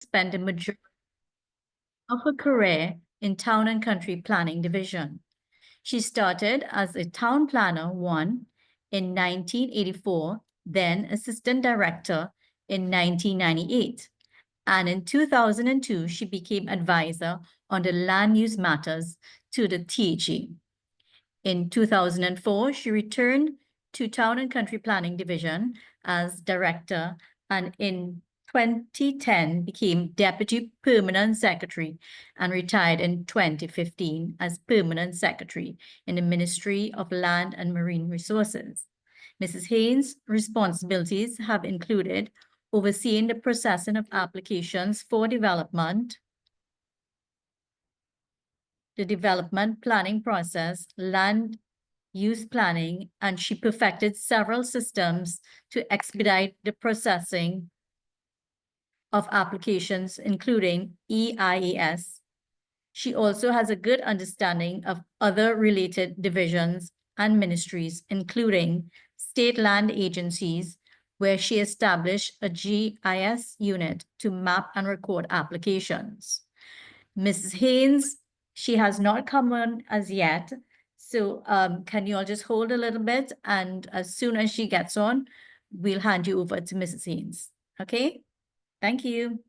spent the majority of her career in Town and Country Planning Division. She started as a Town Planner 1 in 1984, then Assistant Director in 1998. And in 2002, she became advisor on the land use matters to the THE. In 2004, she returned to Town and Country Planning Division as director, and in 2010 became Deputy Permanent Secretary and retired in 2015 as Permanent Secretary in the Ministry of Land and Marine Resources. Mrs. Haynes' responsibilities have included overseeing the processing of applications for development, the development planning process, land use planning, and she perfected several systems to expedite the processing of applications, including EIAS. She also has a good understanding of other related divisions and ministries, including state land agencies, where she established a GIS unit to map and record applications. Mrs. Haynes, she has not come on as yet, so can you all just hold a little bit, and as soon as she gets on, we'll hand you over to Mrs. Haynes. Okay? Thank you.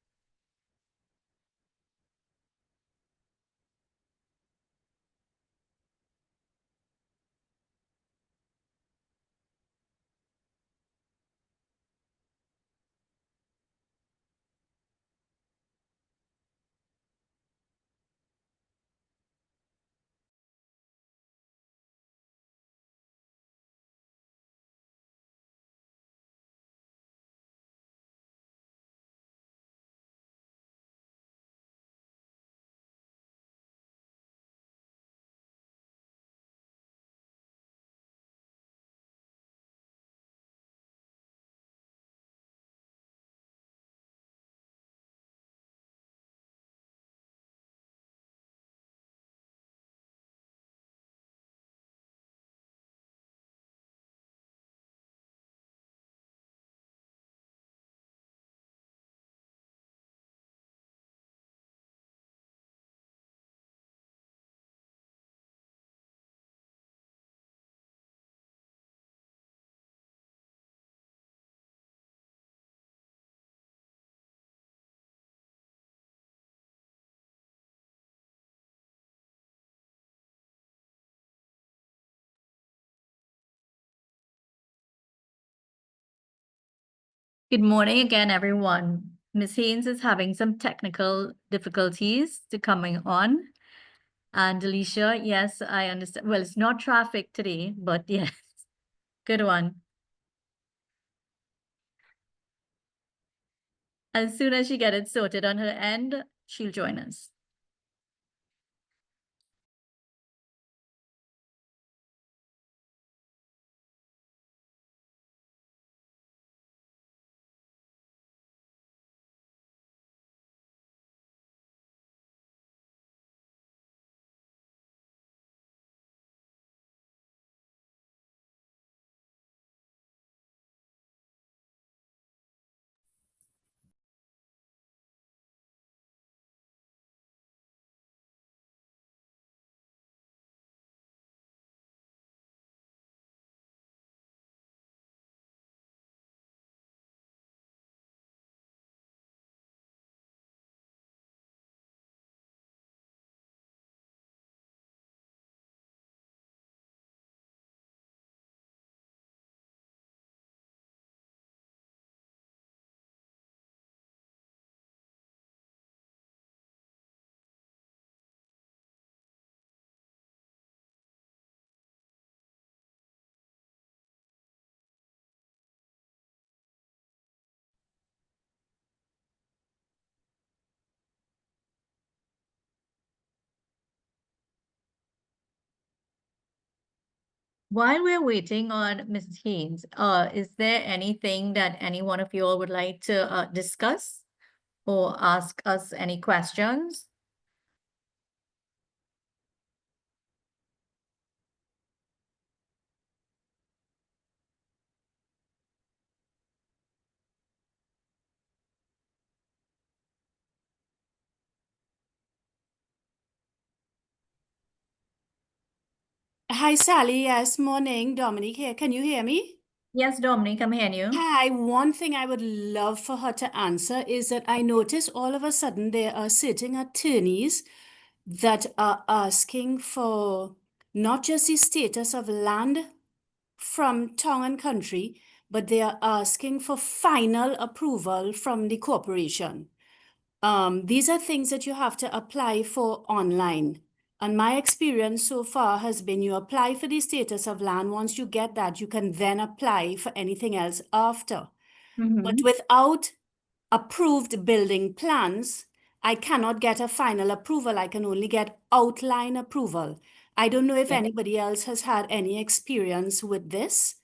Good morning again, everyone. Ms. Haynes is having some technical difficulties to coming on. And Alicia, yes, I understand. Well, it's not traffic today, but yes, good one. As soon as she gets it sorted on her end, she'll join us. While we're waiting on Mrs. Haynes, is there anything that any one of you all would like to discuss or ask us any questions? Hi, Sally. Yes, morning. Dominique here. Can you hear me? Yes, Dominic, I'm hearing you. Hi. One thing I would love for her to answer is that I noticed all of a sudden there are certain attorneys that are asking for not just the status of land from town and country, but they are asking for final approval from the corporation. These are things that you have to apply for online. And my experience so far has been you apply for the status of land. Once you get that, you can then apply for anything else after. But Mhm. without approved building plans, I cannot get a final approval. I can only get outline approval. I don't know if Yeah. anybody else has had any experience with this,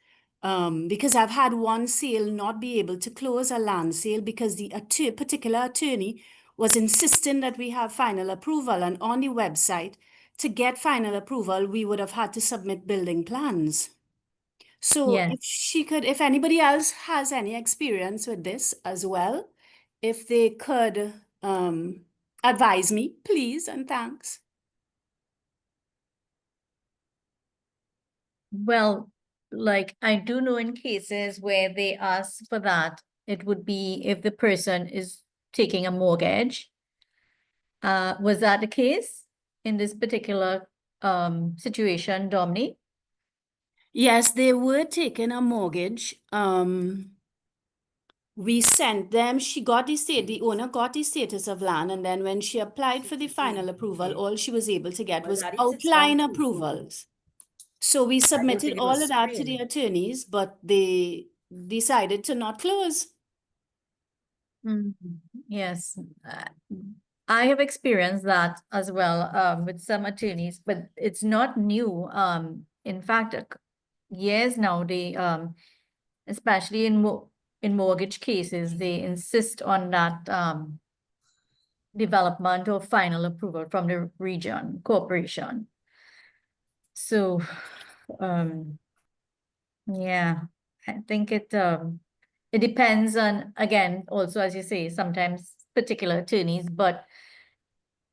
because I've had one sale not be able to close a land sale because the particular attorney was insisting that we have final approval. And on the website, to get final approval, we would have had to submit building plans. So Yeah. if she could, if anybody else has any experience with this as well, if they could advise me, please, and thanks. Well, like I do know in cases where they ask for that, it would be if the person is taking a mortgage. Was that the case in this particular situation, Dominic? Yes, they were taking a mortgage. We sent them, the owner got the status of land, and then when she applied for the final approval, all she was able to get was outline approvals. So we submitted all of that to the attorneys, but they decided to not close. Mhm. Yes. I have experienced that as well with some attorneys, but it's not new. In fact, years now, they especially in mortgage cases, they insist on that development or final approval from the region corporation. So, um, yeah, I think it depends on, again, also as you say, sometimes particular attorneys, but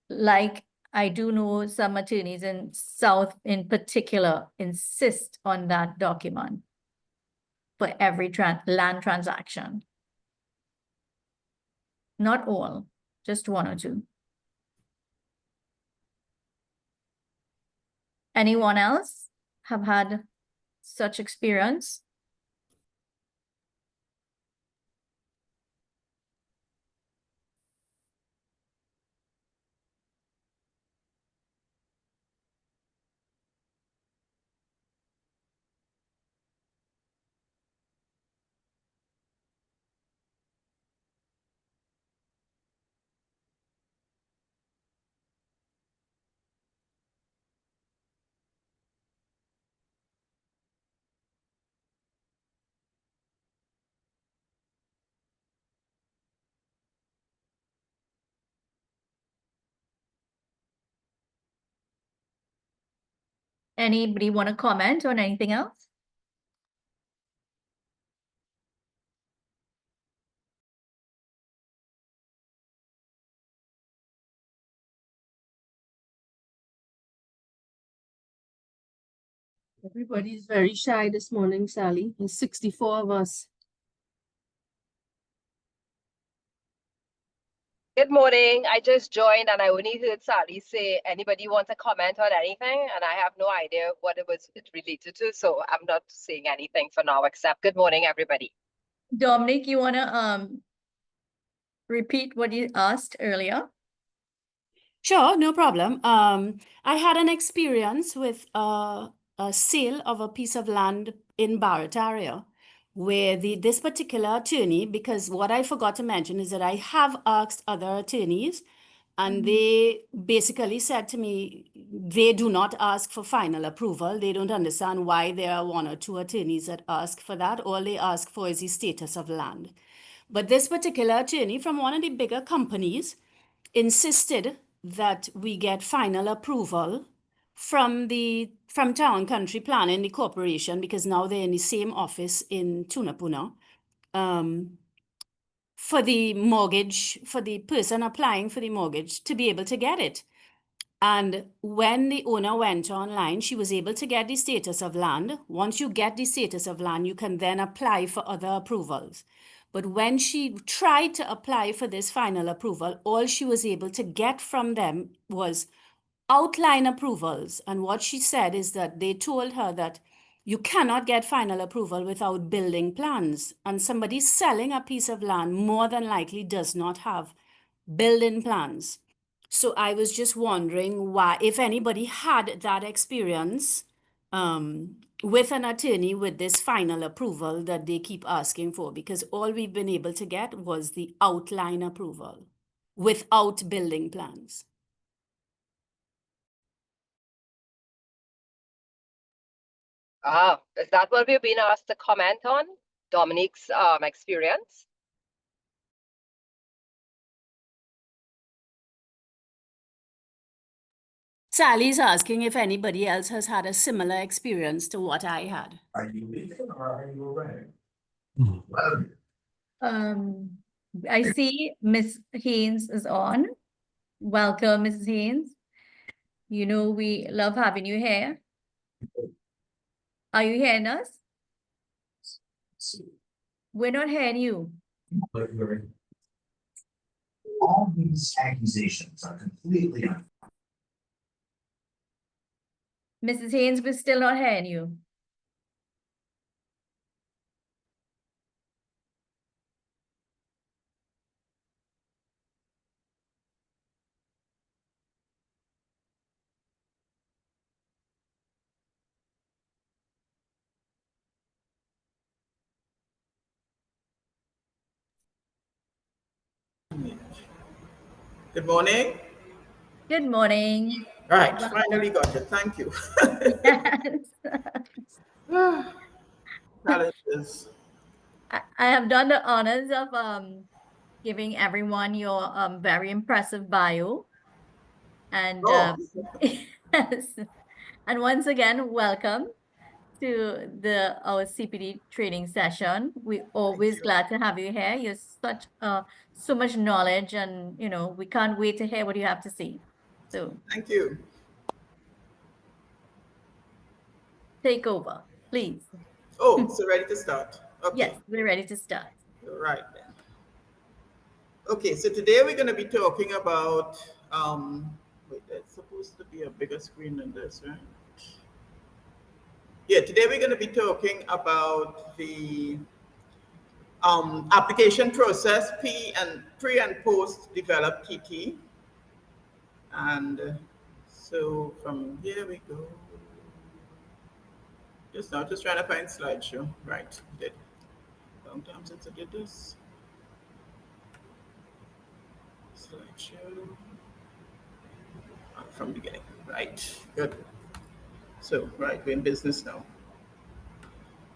like I do know some attorneys in South in particular insist on that document for every land transaction. Not all, just one or two. Anyone else have had such experience? Anybody want to comment on anything else? Everybody's very shy this morning, Sally. There's 64 of us. Good morning. I just joined and I only heard Sally say, anybody want to comment on anything? And I have no idea what it related to. So I'm not saying anything for now, except good morning, everybody. Dominic, you want to repeat what you asked earlier? Sure, no problem. I had an experience with a sale of a piece of land in Barrett area where this particular attorney, because what I forgot to mention is that I have asked other attorneys and they basically said to me, they do not ask for final approval. They don't understand why there are one or two attorneys that ask for that. All they ask for is the status of land. But this particular attorney from one of the bigger companies insisted that we get final approval from Town Country Planning, the corporation, because now they're in the same office in Tunapuna, for the mortgage, for the person applying for the mortgage to be able to get it. And when the owner went online, she was able to get the status of land. Once you get the status of land, you can then apply for other approvals. But when she tried to apply for this final approval, all she was able to get from them was outline approvals. And what she said is that they told her that you cannot get final approval without building plans. And somebody selling a piece of land more than likely does not have building plans. So I was just wondering why, if anybody had that experience with an attorney with this final approval that they keep asking for, because all we've been able to get was the outline approval without building plans. Is that what we've been asked to comment on? Dominique's experience? Sally's asking if anybody else has had a similar experience to what I had. Are you leaving or are you away? I see Miss Haynes is on. Welcome, Mrs. Haynes. You know we love having you here. Are you hearing us? We're not hearing you. All these accusations are completely unfounded. Mrs. Haynes, we're still not hearing you. Good morning. Good morning. Right, Well- finally got it. Thank you. Yes. Challenges. I have done the honors of giving everyone your very impressive bio. And Oh. yes. And once again, welcome to our CPD training session. We're always you. glad to have you here. You're such so much knowledge, and we can't wait to hear what you have to say. So Thank you. take over, please. Oh, so ready to start? Okay. Yes, we're ready to start. Right then. Okay, so today we're going to be talking about, wait, that's supposed to be a bigger screen than this, right? Yeah, today we're going to be talking about the application process, pre and post DevelopTT. And so from here we go. Just now, just trying to find slideshow. Right, did. Long time since I did this. Slideshow. From beginning. Right, good. So, right, we're in business now.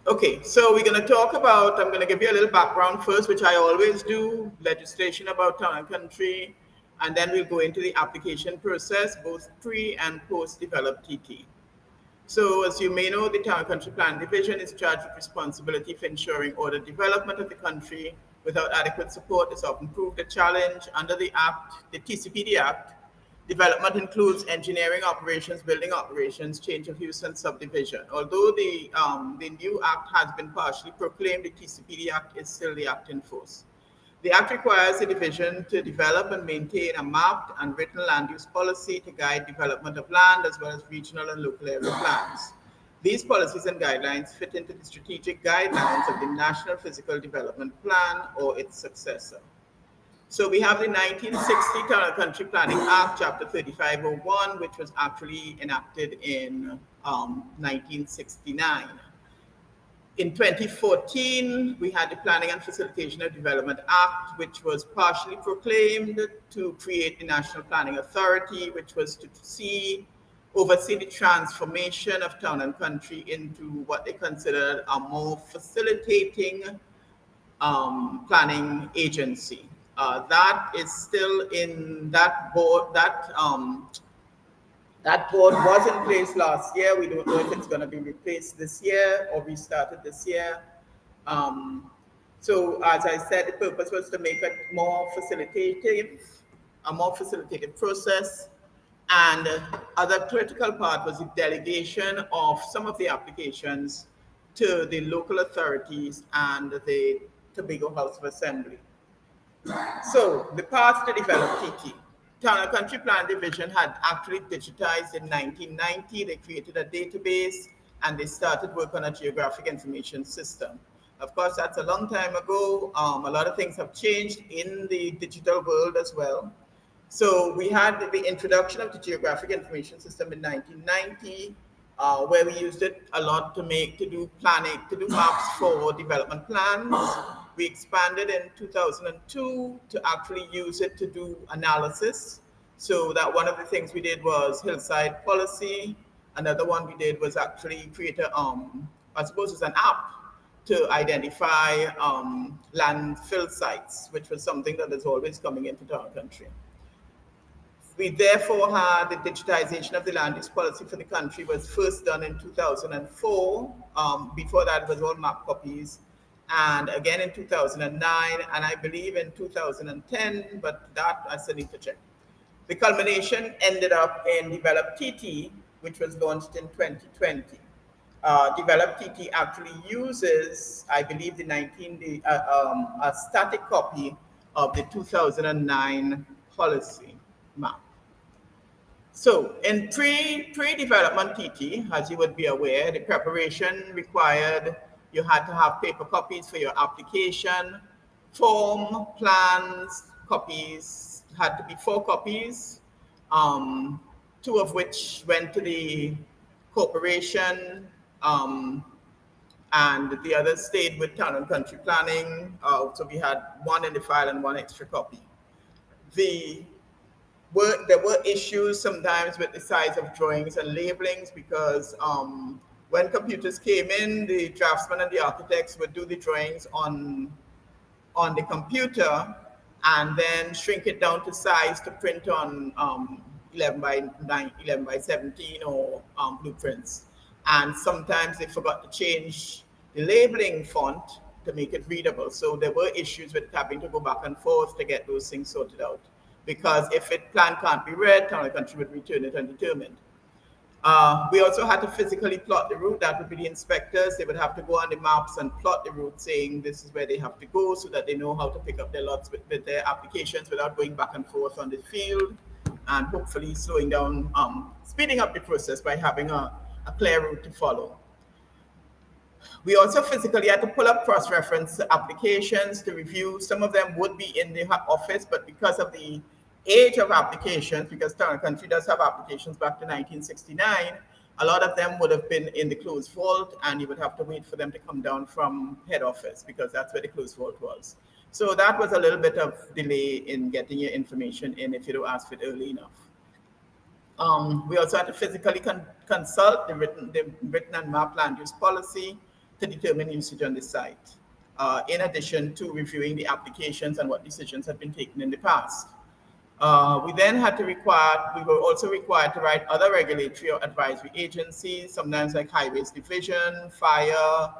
Okay, so we're going to talk about, I'm going to give you a little background first, which I always do, legislation about town and country, and then we'll go into the application process, both pre and post DevelopTT. So as you may know, the Town and Country Plan Division is charged with responsibility for ensuring order development of the country. Without adequate support, it's often proved a challenge. Under the Act, the TCPD Act, development includes engineering operations, building operations, change of use, and subdivision. Although the new Act has been partially proclaimed, the TCPD Act is still the Act in force. The Act requires the division to develop and maintain a mapped and written land use policy to guide development of land, as well as regional and local area plans. These policies and guidelines fit into the strategic guidelines of the National Physical Development Plan or its successor. So we have the 1960 Town and Country Planning Act, Chapter 3501, which was actually enacted in 1969. In 2014, we had the Planning and Facilitation of Development Act, which was partially proclaimed to create the National Planning Authority, which was to oversee the transformation of town and country into what they considered a more facilitating planning agency. That is still in that board, that board was in place last year. We don't know if it's going to be replaced this year or restarted this year. So as I said, the purpose was to make it a more facilitative process And other critical part was the delegation of some of the applications to the local authorities and the Tobago House of Assembly. So the path to develop TT. Town and Country Plan Division had actually digitized in 1990. They created a database and they started work on a geographic information system. Of course, that's a long time ago. A lot of things have changed in the digital world as well. So we had the introduction of the geographic information system in 1990, where we used it a lot to do planning, to do maps for development plans. We expanded in 2002 to actually use it to do analysis. So that one of the things we did was hillside policy. Another one we did was actually create I suppose it's an app to identify landfill sites, which was something that is always coming into our country. We therefore had the digitization of the land use policy for the country was first done in 2004. Before that, it was all map copies. And again in 2009, and I believe in 2010, but that I still need to check. The culmination ended up in DevelopTT, which was launched in 2020. DevelopTT actually uses, I believe, a static copy of the 2009 policy map. So in pre-development TT, as you would be aware, the preparation required you had to have paper copies for your application, form, plans, copies, had to be 4 copies, 2 of which went to the corporation, and the other stayed with Town and Country Planning. So we had 1 in the file and 1 extra copy. There were issues sometimes with the size of drawings and labelings because when computers came in, the draftsmen and the architects would do the drawings on the computer and then shrink it down to size to print on 11 by 9, 11 by 17 or blueprints. And sometimes they forgot to change the labeling font to make it readable. So there were issues with having to go back and forth to get those things sorted out. Because if a plan can't be read, Town and Country would return it undetermined. We also had to physically plot the route. That would be the inspectors. They would have to go on the maps and plot the route saying this is where they have to go so that they know how to pick up their lots with their applications without going back and forth on the field, and hopefully slowing down, speeding up the process by having a clear route to follow. We also physically had to pull up cross-reference applications to review. Some of them would be in the office, but because of the age of applications, because Town and Country does have applications back to 1969, a lot of them would have been in the closed vault, and you would have to wait for them to come down from head office because that's where the closed vault was. So that was a little bit of delay in getting your information in if you don't ask for it early enough. We also had to physically consult the written and map land use policy to determine usage on the site, in addition to reviewing the applications and what decisions have been taken in the past. We were also required to write other regulatory or advisory agencies, sometimes like Highways Division, Fire,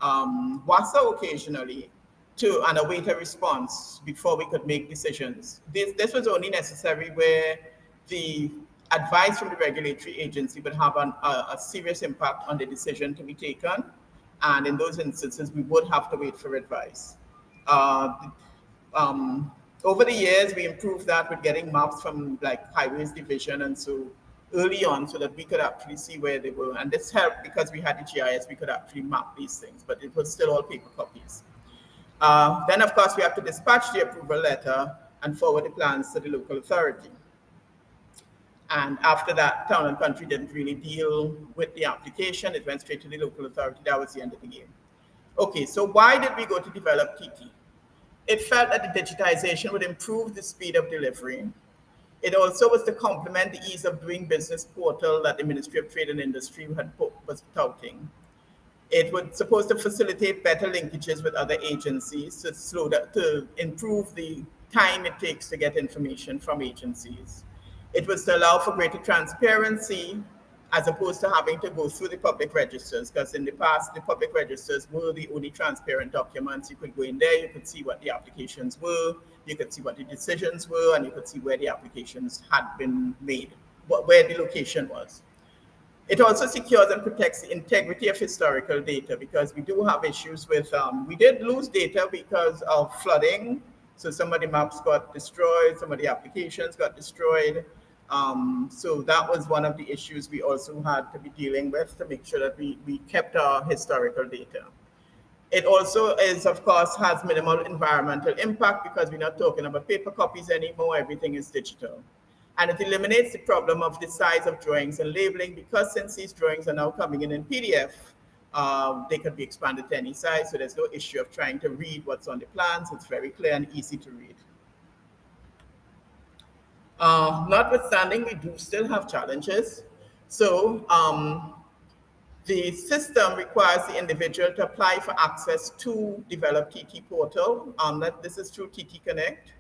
WASA occasionally, and await a response before we could make decisions. This was only necessary where the advice from the regulatory agency would have a serious impact on the decision to be taken. And in those instances, we would have to wait for advice. Over the years, we improved that with getting maps from like Highways Division and so early on so that we could actually see where they were. And this helped because we had the GIS, we could actually map these things, but it was still all paper copies. Then, of course, we have to dispatch the approval letter and forward the plans to the local authority. And after that, Town and Country didn't really deal with the application. It went straight to the local authority. That was the end of the game. Okay, so why did we go to DevelopTT? It felt that the digitization would improve the speed of delivery. It also was to complement the ease of doing business portal that the Ministry of Trade and Industry was touting. It was supposed to facilitate better linkages with other agencies to improve the time it takes to get information from agencies. It was to allow for greater transparency as opposed to having to go through the public registers, because in the past, the public registers were the only transparent documents. You could go in there, you could see what the applications were, you could see what the decisions were, and you could see where the applications had been made. where the location was. It also secures and protects the integrity of historical data, because we do have issues with, we did lose data because of flooding. So some of the maps got destroyed, some of the applications got destroyed. So that was one of the issues we also had to be dealing with to make sure that we kept our historical data. It also is, of course, has minimal environmental impact because we're not talking about paper copies anymore, everything is digital. And it eliminates the problem of the size of drawings and labeling, because since these drawings are now coming in PDF, they can be expanded to any size, so there's no issue of trying to read what's on the plans. It's very clear and easy to read. Notwithstanding, we do still have challenges. So the system requires the individual to apply for access to DevelopTT portal. This is through TT Connect.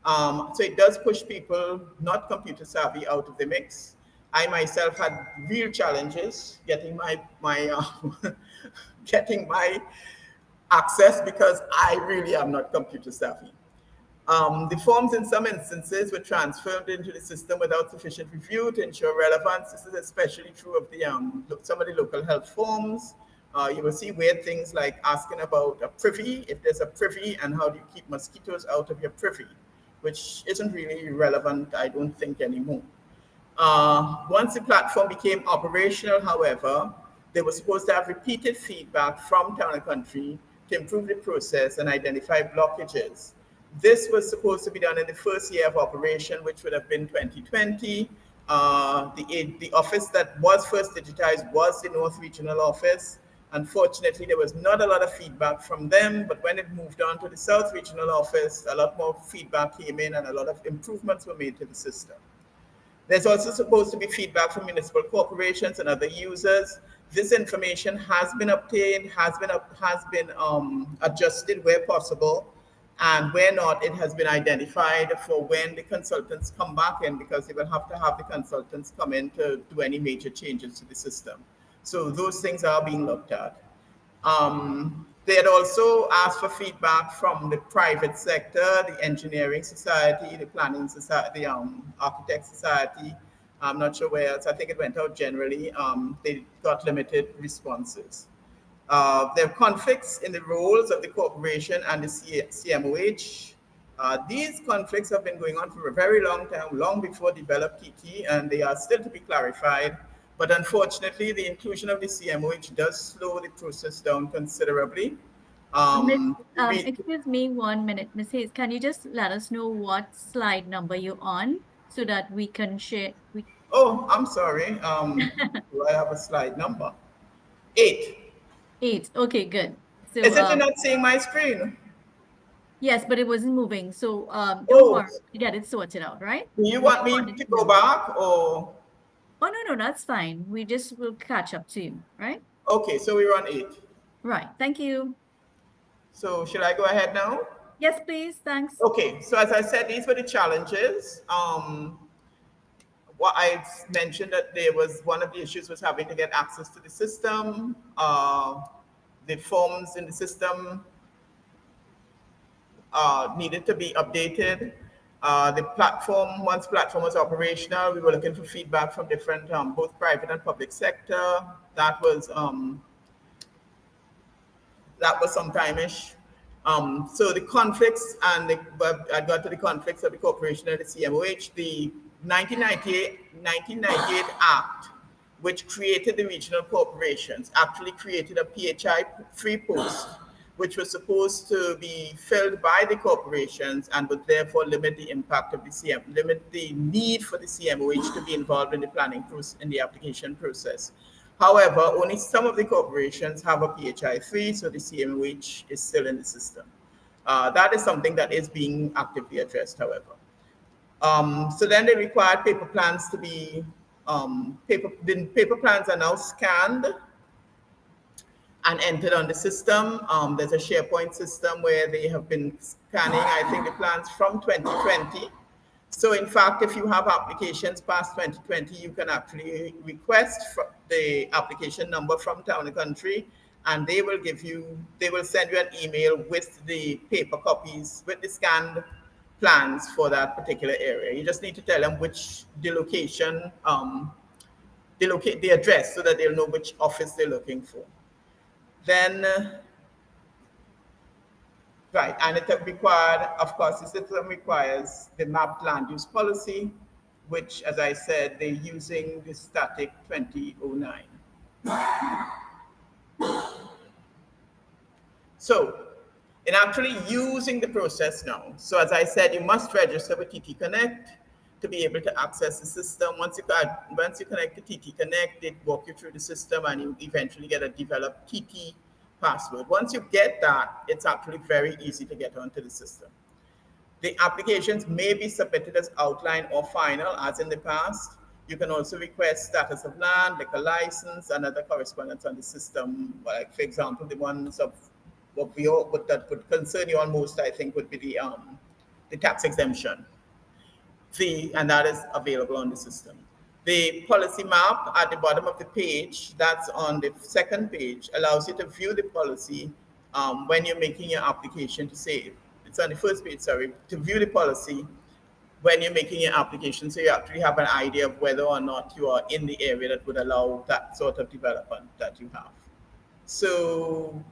So it does push people not computer savvy out of the mix. I myself had real challenges getting my getting my access because I really am not computer savvy. The forms in some instances were transferred into the system without sufficient review to ensure relevance. This is especially true of the some of the local health forms. You will see weird things like asking about a privy, if there's a privy, and how do you keep mosquitoes out of your privy, which isn't really relevant, I don't think, anymore. Once the platform became operational, however, they were supposed to have repeated feedback from Town and Country to improve the process and identify blockages. This was supposed to be done in the first year of operation, which would have been 2020. The office that was first digitized was the North Regional Office. Unfortunately, there was not a lot of feedback from them, but when it moved on to the South Regional Office, a lot more feedback came in and a lot of improvements were made to the system. There's also supposed to be feedback from municipal corporations and other users. This information has been obtained, has been adjusted where possible, and where not, it has been identified for when the consultants come back in, because they will have to have the consultants come in to do any major changes to the system. So those things are being looked at. They had also asked for feedback from the private sector, the engineering society, the planning society, the architect society. I'm not sure where else. I think it went out generally. They got limited responses. There are conflicts in the roles of the corporation and the CMOH. These conflicts have been going on for a very long time, long before DevelopTT, and they are still to be clarified. But unfortunately, the inclusion of the CMOH does slow the process down considerably. Excuse me 1 minute, Ms. Hayes. Can you just let us know what slide number you're on so that we can share? Oh, I'm sorry. Do I have a slide number? 8. 8. Okay, good. So Is it not seeing my screen? yes, but it wasn't moving. So don't Oh. worry, get it sorted out, right? Do you want me to go back or? Oh, no, that's fine. We just will catch up to you, right? Okay, so we're on 8. Right. Thank you. So should I go ahead now? Yes, please. Thanks. Okay, so as I said, these were the challenges. What I mentioned that there was one of the issues was having to get access to the system. The forms in the system needed to be updated. The platform, once platform was operational, we were looking for feedback from different, both private and public sector. That was some time-ish. So the conflicts, and I got to the conflicts of the corporation and the CMOH. The 1998 Act, which created the regional corporations, actually created a PHI free post, which was supposed to be filled by the corporations and would therefore limit the impact of the limit the need for the CMOH to be involved in the planning process, in the application process. However, only some of the corporations have a PHI 3, so the CMOH is still in the system. That is something that is being actively addressed, however. So then they required paper plans to be, the paper plans are now scanned and entered on the system. There's a SharePoint system where they have been scanning, I think, the plans from 2020. So in fact, if you have applications past 2020, you can actually request the application number from Town and Country, and they will send you an email with the paper copies, with the scanned plans for that particular area. You just need to tell them which the location, the address, so that they'll know which office they're looking for. Then, right, and it required, of course, the system requires the mapped land use policy, which, as I said, they're using the static 2009. So, in actually using the process now, so as I said, you must register with TT Connect to be able to access the system. Once you connect to TT Connect, they walk you through the system and you eventually get a DevelopTT password. Once you get that, it's actually very easy to get onto the system. The applications may be submitted as outline or final, as in the past. You can also request status of land, liquor license, and other correspondence on the system. Like, for example, the ones of what that would concern you almost, I think, would be the tax exemption fee, and that is available on the system. The policy map at the bottom of the page, that's on the second page, allows you to view the policy when you're making your application to save. It's on the first page, sorry, to view the policy when you're making your application, so you actually have an idea of whether or not you are in the area that would allow that sort of development that you have. So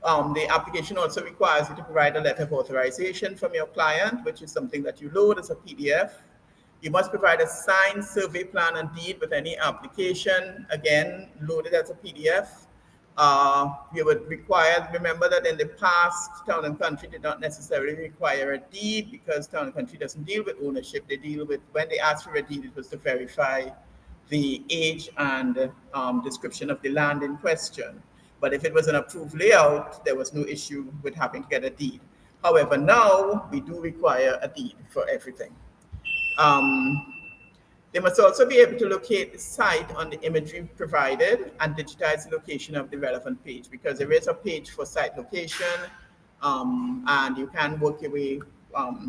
the application also requires you to provide a letter of authorization from your client, which is something that you load as a PDF. You must provide a signed survey plan and deed with any application, again, loaded as a PDF. You would require, remember that in the past, Town and Country did not necessarily require a deed because Town and Country doesn't deal with ownership. They deal with, when they asked for a deed, it was to verify the age and description of the land in question. But if it was an approved layout, there was no issue with having to get a deed. However, now we do require a deed for everything. They must also be able to locate the site on the imagery provided and digitize the location of the relevant page, because there is a page for site location, and you can work your way.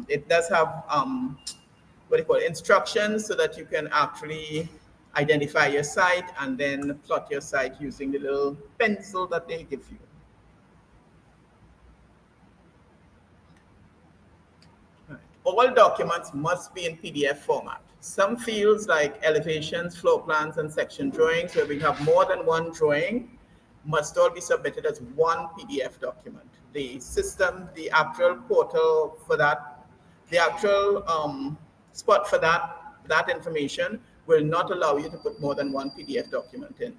It does have what do you call it, instructions, so that you can actually identify your site and then plot your site using the little pencil that they give you. Right. All documents must be in PDF format. Some fields like elevations, floor plans, and section drawings, where we have more than one drawing, must all be submitted as one PDF document. The system, the actual portal for that, the actual spot for that information will not allow you to put more than one PDF document in.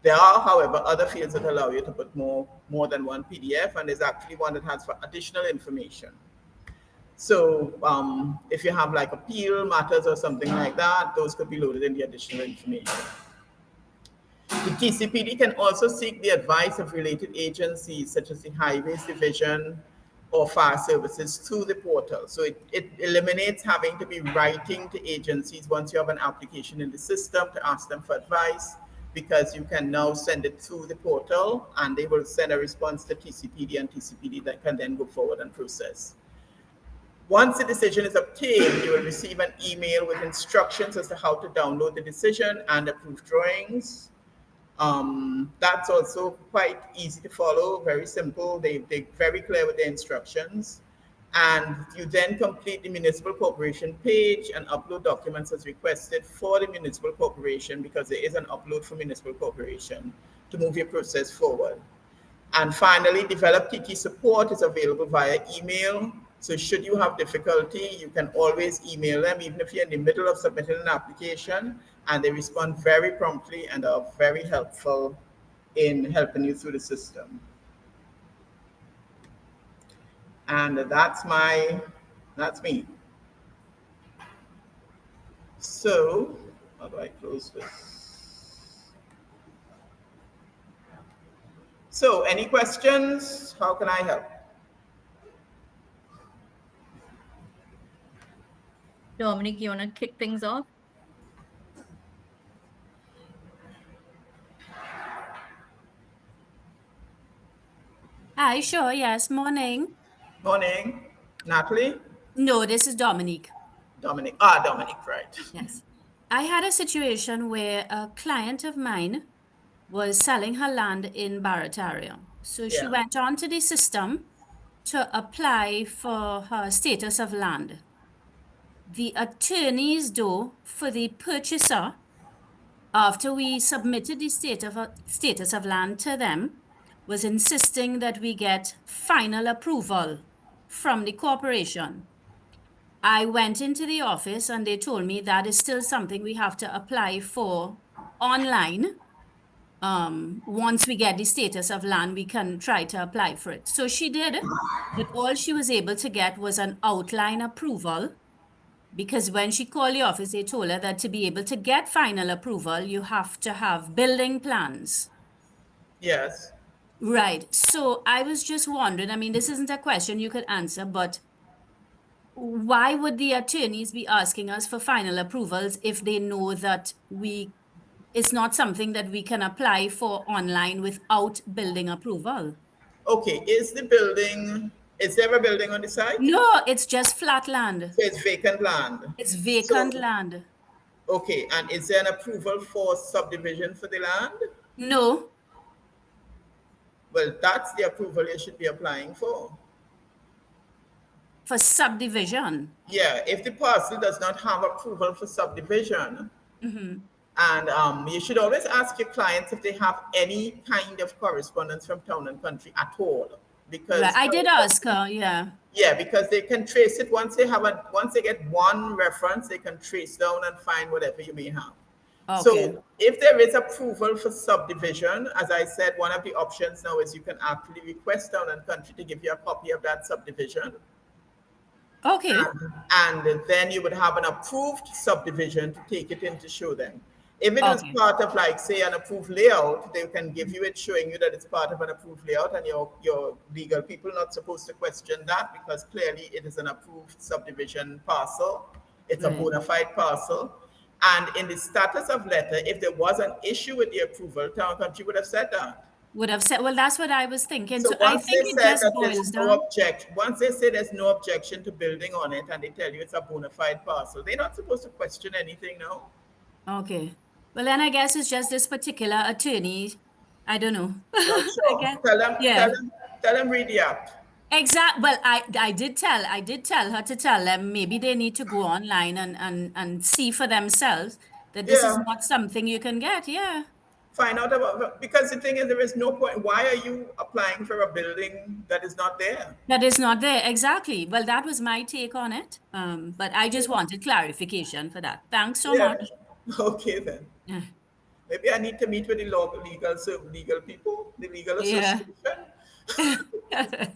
There are, however, other fields that allow you to put more than one PDF, and there's actually one that has for additional information. So if you have like appeal matters or something like that, those could be loaded in the additional information. The TCPD can also seek the advice of related agencies such as the Highways Division or Fire Services through the portal. So it eliminates having to be writing to agencies once you have an application in the system to ask them for advice, because you can now send it through the portal and they will send a response to TCPD, and TCPD that can then go forward and process. Once the decision is obtained, you will receive an email with instructions as to how to download the decision and approve drawings. That's also quite easy to follow, very simple. They're very clear with their instructions. And you then complete the municipal corporation page and upload documents as requested for the municipal corporation, because there is an upload for municipal corporation to move your process forward. And finally, DevelopTT support is available via email. So should you have difficulty, you can always email them, even if you're in the middle of submitting an application, and they respond very promptly and are very helpful in helping you through the system. And that's me. So how do I close this? So any questions? How can I help? Dominic, you want to kick things off? Hi, sure, yes, morning. Morning, Natalie? No, this is Dominique. Dominic, Dominic, right. Yes. I had a situation where a client of mine was selling her land in Barrett area. So she Yeah. went onto the system to apply for her status of land. The attorneys, though, for the purchaser, after we submitted the status of land to them, was insisting that we get final approval from the corporation. I went into the office and they told me that is still something we have to apply for online. Once we get the status of land, we can try to apply for it. So she did, but all she was able to get was an outline approval, because when she called the office, they told her that to be able to get final approval, you have to have building plans. Yes. Right. So I was just wondering, I mean, this isn't a question you could answer, but why would the attorneys be asking us for final approvals if they know that it's not something that we can apply for online without building approval? Okay, is there a building on the site? No, it's just flat land. So it's vacant land. It's vacant So- land. Okay, and is there an approval for subdivision for the land? No. Well, that's the approval you should be applying for. For subdivision. Yeah, if the parcel does not have approval for subdivision, and you should always ask your clients if they have any kind of correspondence from Town and Country at all, because Right. I did ask her, yeah. yeah, because they can trace it once they get one reference, they can trace down and find whatever you may have. Okay. So if there is approval for subdivision, as I said, one of the options now is you can actually request Town and Country to give you a copy of that subdivision. Okay. And then you would have an approved subdivision to take it in to show them. If it was Okay. part of, like, say, an approved layout, they can give you it showing you that it's part of an approved layout, and your legal people not supposed to question that, because clearly it is an approved subdivision parcel. It's a Right. bona fide parcel. And in the status of letter, if there was an issue with the approval, Town and Country would have said that. Would have said, well, that's what I was thinking. So So I once think they it said just that boils there's down. no objection, once they say there's no objection to building on it, and they tell you it's a bona fide parcel, they're not supposed to question anything now. Okay. Well, then I guess it's just this particular attorney. I don't know. Not I sure. guess- Tell them read the act. Exact. Well, I did tell her to tell them maybe they need to go online and see for themselves that this is Yeah. not something you can get. Yeah. Find out about, because the thing is, there is no point. Why are you applying for a building that is not there? That is not there. Exactly. Well, that was my take on it. But I just wanted clarification for that. Thanks so Yeah. much. Okay then. Yeah. Maybe I need to meet with the legal people, the legal Yeah. association.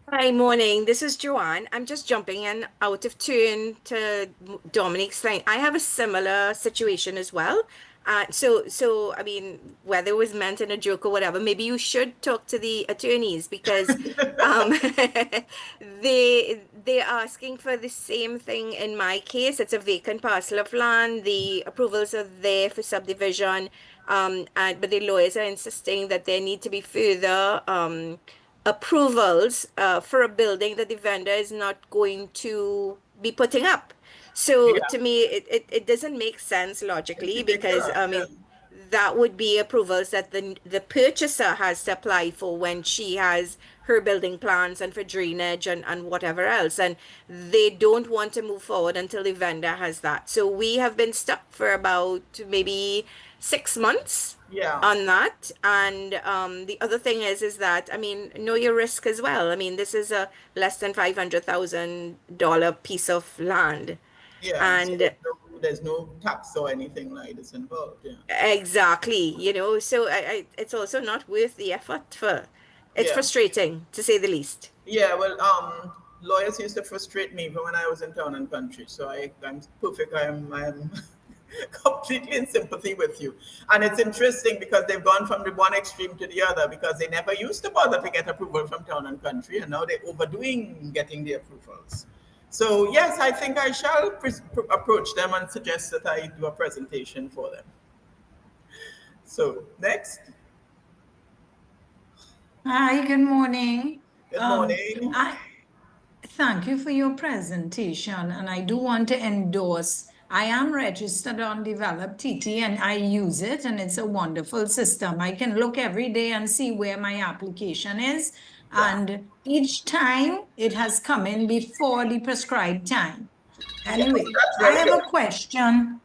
Hi, morning. This is Joanne. I'm just jumping in out of turn to Dominic's thing. I have a similar situation as well. So I mean, whether it was meant in a joke or whatever, maybe you should talk to the attorneys, because they're asking for the same thing in my case. It's a vacant parcel of land. The approvals are there for subdivision, but the lawyers are insisting that there need to be further approvals for a building that the vendor is not going to be putting up. So Yeah. to me, it doesn't make sense logically, It's because I ridiculous, mean, that would be approvals that the purchaser has to apply for when she has her building plans and for drainage and whatever else. And they don't want to move forward until the vendor has that. So we have been stuck for about maybe 6 months Yeah. on that. And the other thing is that, I mean, know your risk as well. I mean, this is a less than $500,000 piece of land. Yeah. And there's no tax or anything like this involved. Yeah. exactly, so it's also not worth the effort for. It's Yeah. frustrating, to say the least. Yeah, well, lawyers used to frustrate me when I was in Town and Country. So I'm perfect. I'm completely in sympathy with you. And it's interesting because they've gone from the one extreme to the other, because they never used to bother to get approval from Town and Country, and now they're overdoing getting the approvals. So yes, I think I shall approach them and suggest that I do a presentation for them. So next. Hi, good morning. Good morning. Thank you for your presentation, and I do want to endorse I am registered on DevelopTT and I use it, and it's a wonderful system. I can look every day and see where my application is. Yeah. And each time it has come in before the prescribed time. Anyway, that's I very have good. a question.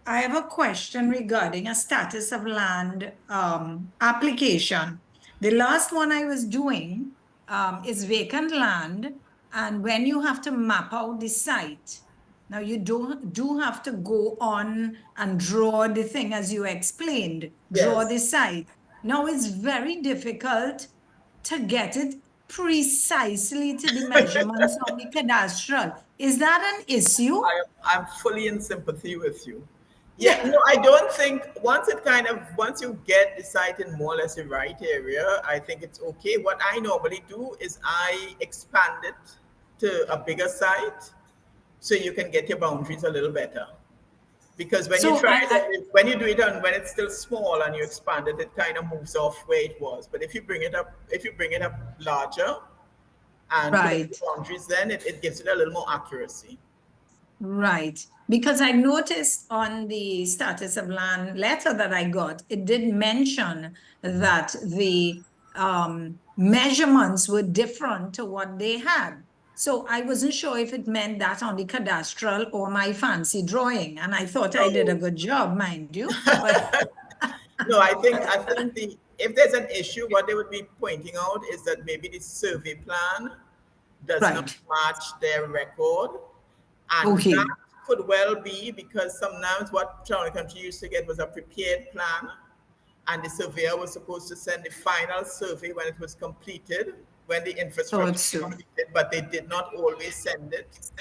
I have a question regarding a status of land application. The last one I was doing is vacant land, and when you have to map out the site, now you do have to go on and draw the thing as you explained, draw Yes. the site. Now it's very difficult to get it precisely to the measurements on the cadastral. Is that an issue? I'm fully in sympathy with you. Yeah, no, I don't think once you get the site in more or less the right area, I think it's okay. What I normally do is I expand it to a bigger site so you can get your boundaries a little better. Because when you So try it, when you do it and when it's still small and you expand it, it kind of moves off where it was. But if you bring it up larger and put up the right. boundaries, then it gives it a little more accuracy. Right. Because I noticed on the status of land letter that I got, it did mention that the measurements were different to what they had. So I wasn't sure if it meant that on the cadastral or my fancy drawing. And I thought I did a good job, mind you. But No, I think if there's an issue, what they would be pointing out is that maybe the survey plan does not right. match their record. And that Okay. could well be because sometimes what Town and Country used to get was a prepared plan, and the surveyor was supposed to send the final survey when it was completed, when the infrastructure Thought was so. completed, but they did not always send it.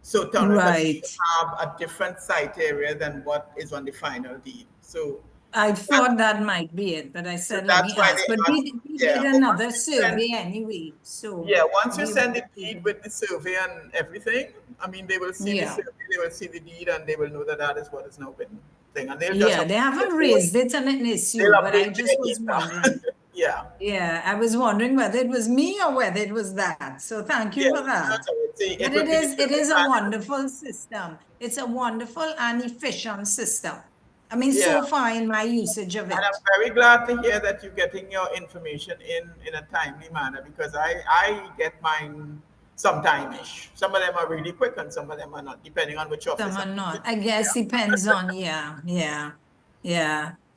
So Town and Country Right. have a different site area than what is on the final deed. So I that, thought that might be it, but I so said, let that's me why ask. they But asked, we yeah. did But once another you send, survey anyway. So yeah, once you we send the were deed able. with the survey and everything, I mean, they will see the Yeah. survey, they will see the deed, and they will know that that is what is now been thing, and they'll just Yeah, they update haven't their own, raised it as an issue, they'll but I update their just was wondering. email. Yeah, Yeah, I was wondering whether it was me or whether it was that. So thank you yeah. for No, that. no, But it would be the it survey is a plan. wonderful system. It's a wonderful and efficient system. I mean, Yeah, so far in my usage of and I'm it. very glad to hear that you're getting your information in a timely manner because I get mine sometime-ish. Some of them are really quick and some of them are not, depending on which office Some I'm are not. using. I guess Yeah. depends on, yeah.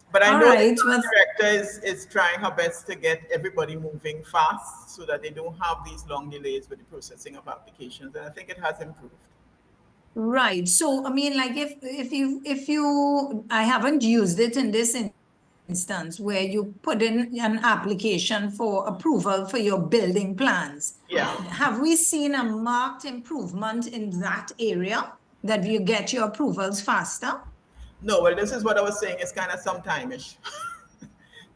But I All know the right. town Well, director is trying her best to get everybody moving fast so that they don't have these long delays with the processing of applications. And I think it has improved. right. So, I mean, like I haven't used it in this instance where you put in an application for approval for your building plans. Yeah. Have we seen a marked improvement in that area that you get your approvals faster? No, well, this is what I was saying. It's kind of sometime-ish. Oh,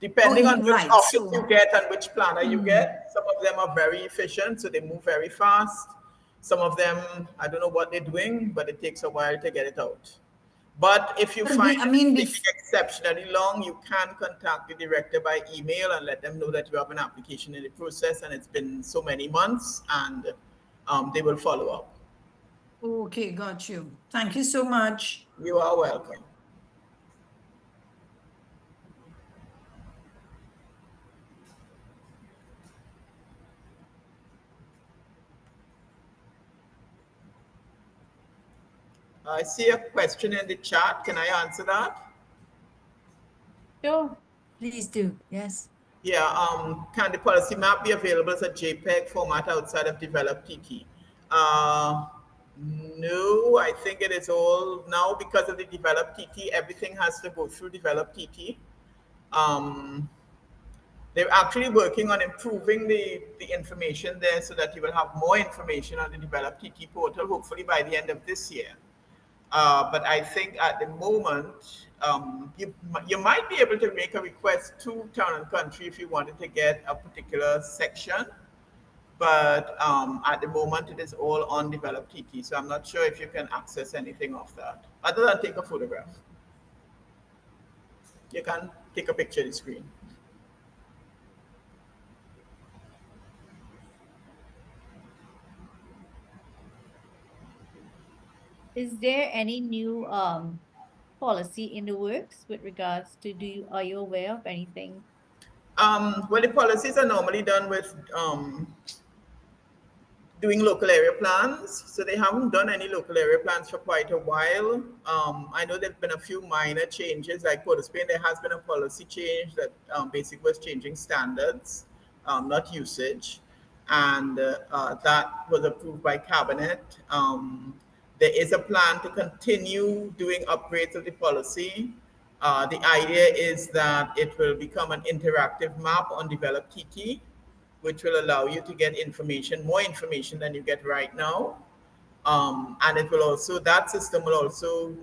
Depending on which right. office So, you get and which planner you hmm. get, some of them are very efficient, so they move very fast. Some of them, I don't know what they're doing, but it takes a while to get it out. But if you find I that mean, it's taking exceptionally long, you can contact the director by email and let them know that you have an application in the process and it's been so many months, and they will follow up. Okay, got you. Thank you so much. You are welcome. I see a question in the chat. Can I answer that? Sure. Please do. Yes. Yeah, can the policy map be available as a JPEG format outside of DevelopTT? No, I think it is all now because of the DevelopTT, everything has to go through DevelopTT. They're actually working on improving the information there so that you will have more information on the DevelopTT portal, hopefully by the end of this year. But I think at the moment, you might be able to make a request to Town and Country if you wanted to get a particular section. But at the moment, it is all on DevelopTT. So I'm not sure if you can access anything of that, other than take a photograph. You can take a picture of the screen. Is there any new policy in the works with regards to are you aware of anything? Well, the policies are normally done with doing local area plans. So they haven't done any local area plans for quite a while. I know there've been a few minor changes, like Port of Spain, there has been a policy change that basically was changing standards, not usage. And that was approved by cabinet. There is a plan to continue doing upgrades of the policy. The idea is that it will become an interactive map on DevelopTT, which will allow you to get information, more information than you get right now. And it will also, that system will also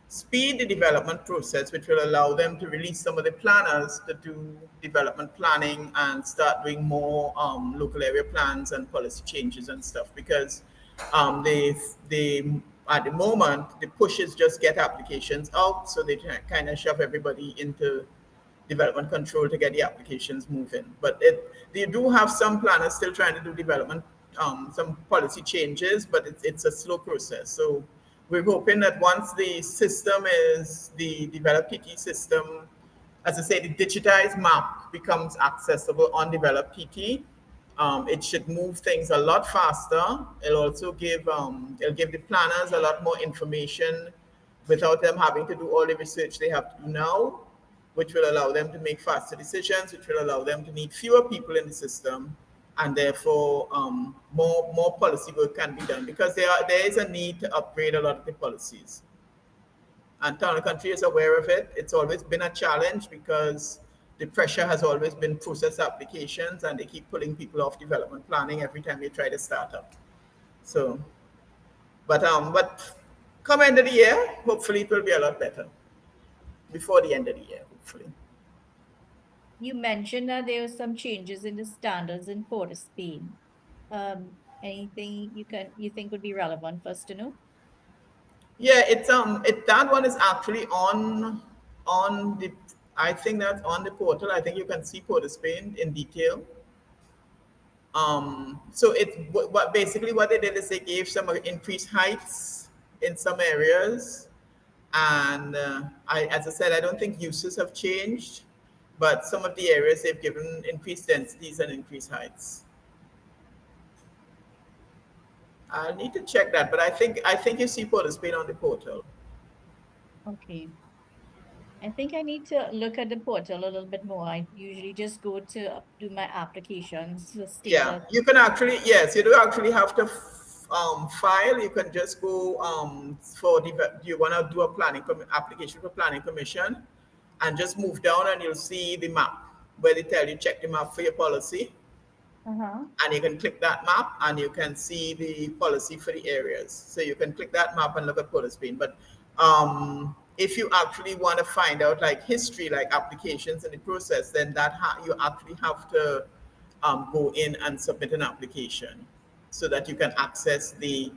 speed the development process, which will allow them to release some of the planners to do development planning and start doing more local area plans and policy changes and stuff. Because they at the moment, the push is just get applications out, so they kind of shove everybody into development control to get the applications moving. But they do have some planners still trying to do development, some policy changes, but it's a slow process. So we're hoping that once the system is the DevelopTT system, as I say, the digitized map becomes accessible on DevelopTT, it should move things a lot faster. It'll also it'll give the planners a lot more information without them having to do all the research they have to do now, which will allow them to make faster decisions, which will allow them to need fewer people in the system, and therefore more policy work can be done, because there is a need to upgrade a lot of the policies. And Town and Country is aware of it. It's always been a challenge because the pressure has always been process applications, and they keep pulling people off development planning every time they try to start up. So, but come end of the year, hopefully it will be a lot better. Before the end of the year, hopefully. You mentioned that there were some changes in the standards in Port of Spain. Anything you think would be relevant for us to know? Yeah, that one is actually on the, I think that's on the portal. I think you can see Port of Spain in detail. So what basically what they did is they gave some increased heights in some areas, and as I said, I don't think uses have changed, but some of the areas they've given increased densities and increased heights. I'll need to check that, but I think you see Port of Spain on the portal. Okay. I think I need to look at the portal a little bit more. I usually just go to do my applications, the Yeah, status. you can actually, yes, you do actually have to file. You can just go you want to do a application for planning permission, and just move down and you'll see the map where they tell you check the map for your policy. And you can click that map and you can see the policy for the areas. So you can click that map and look at Port of Spain. But if you actually want to find out like history, like applications in the process, then you actually have to go in and submit an application so that you can access the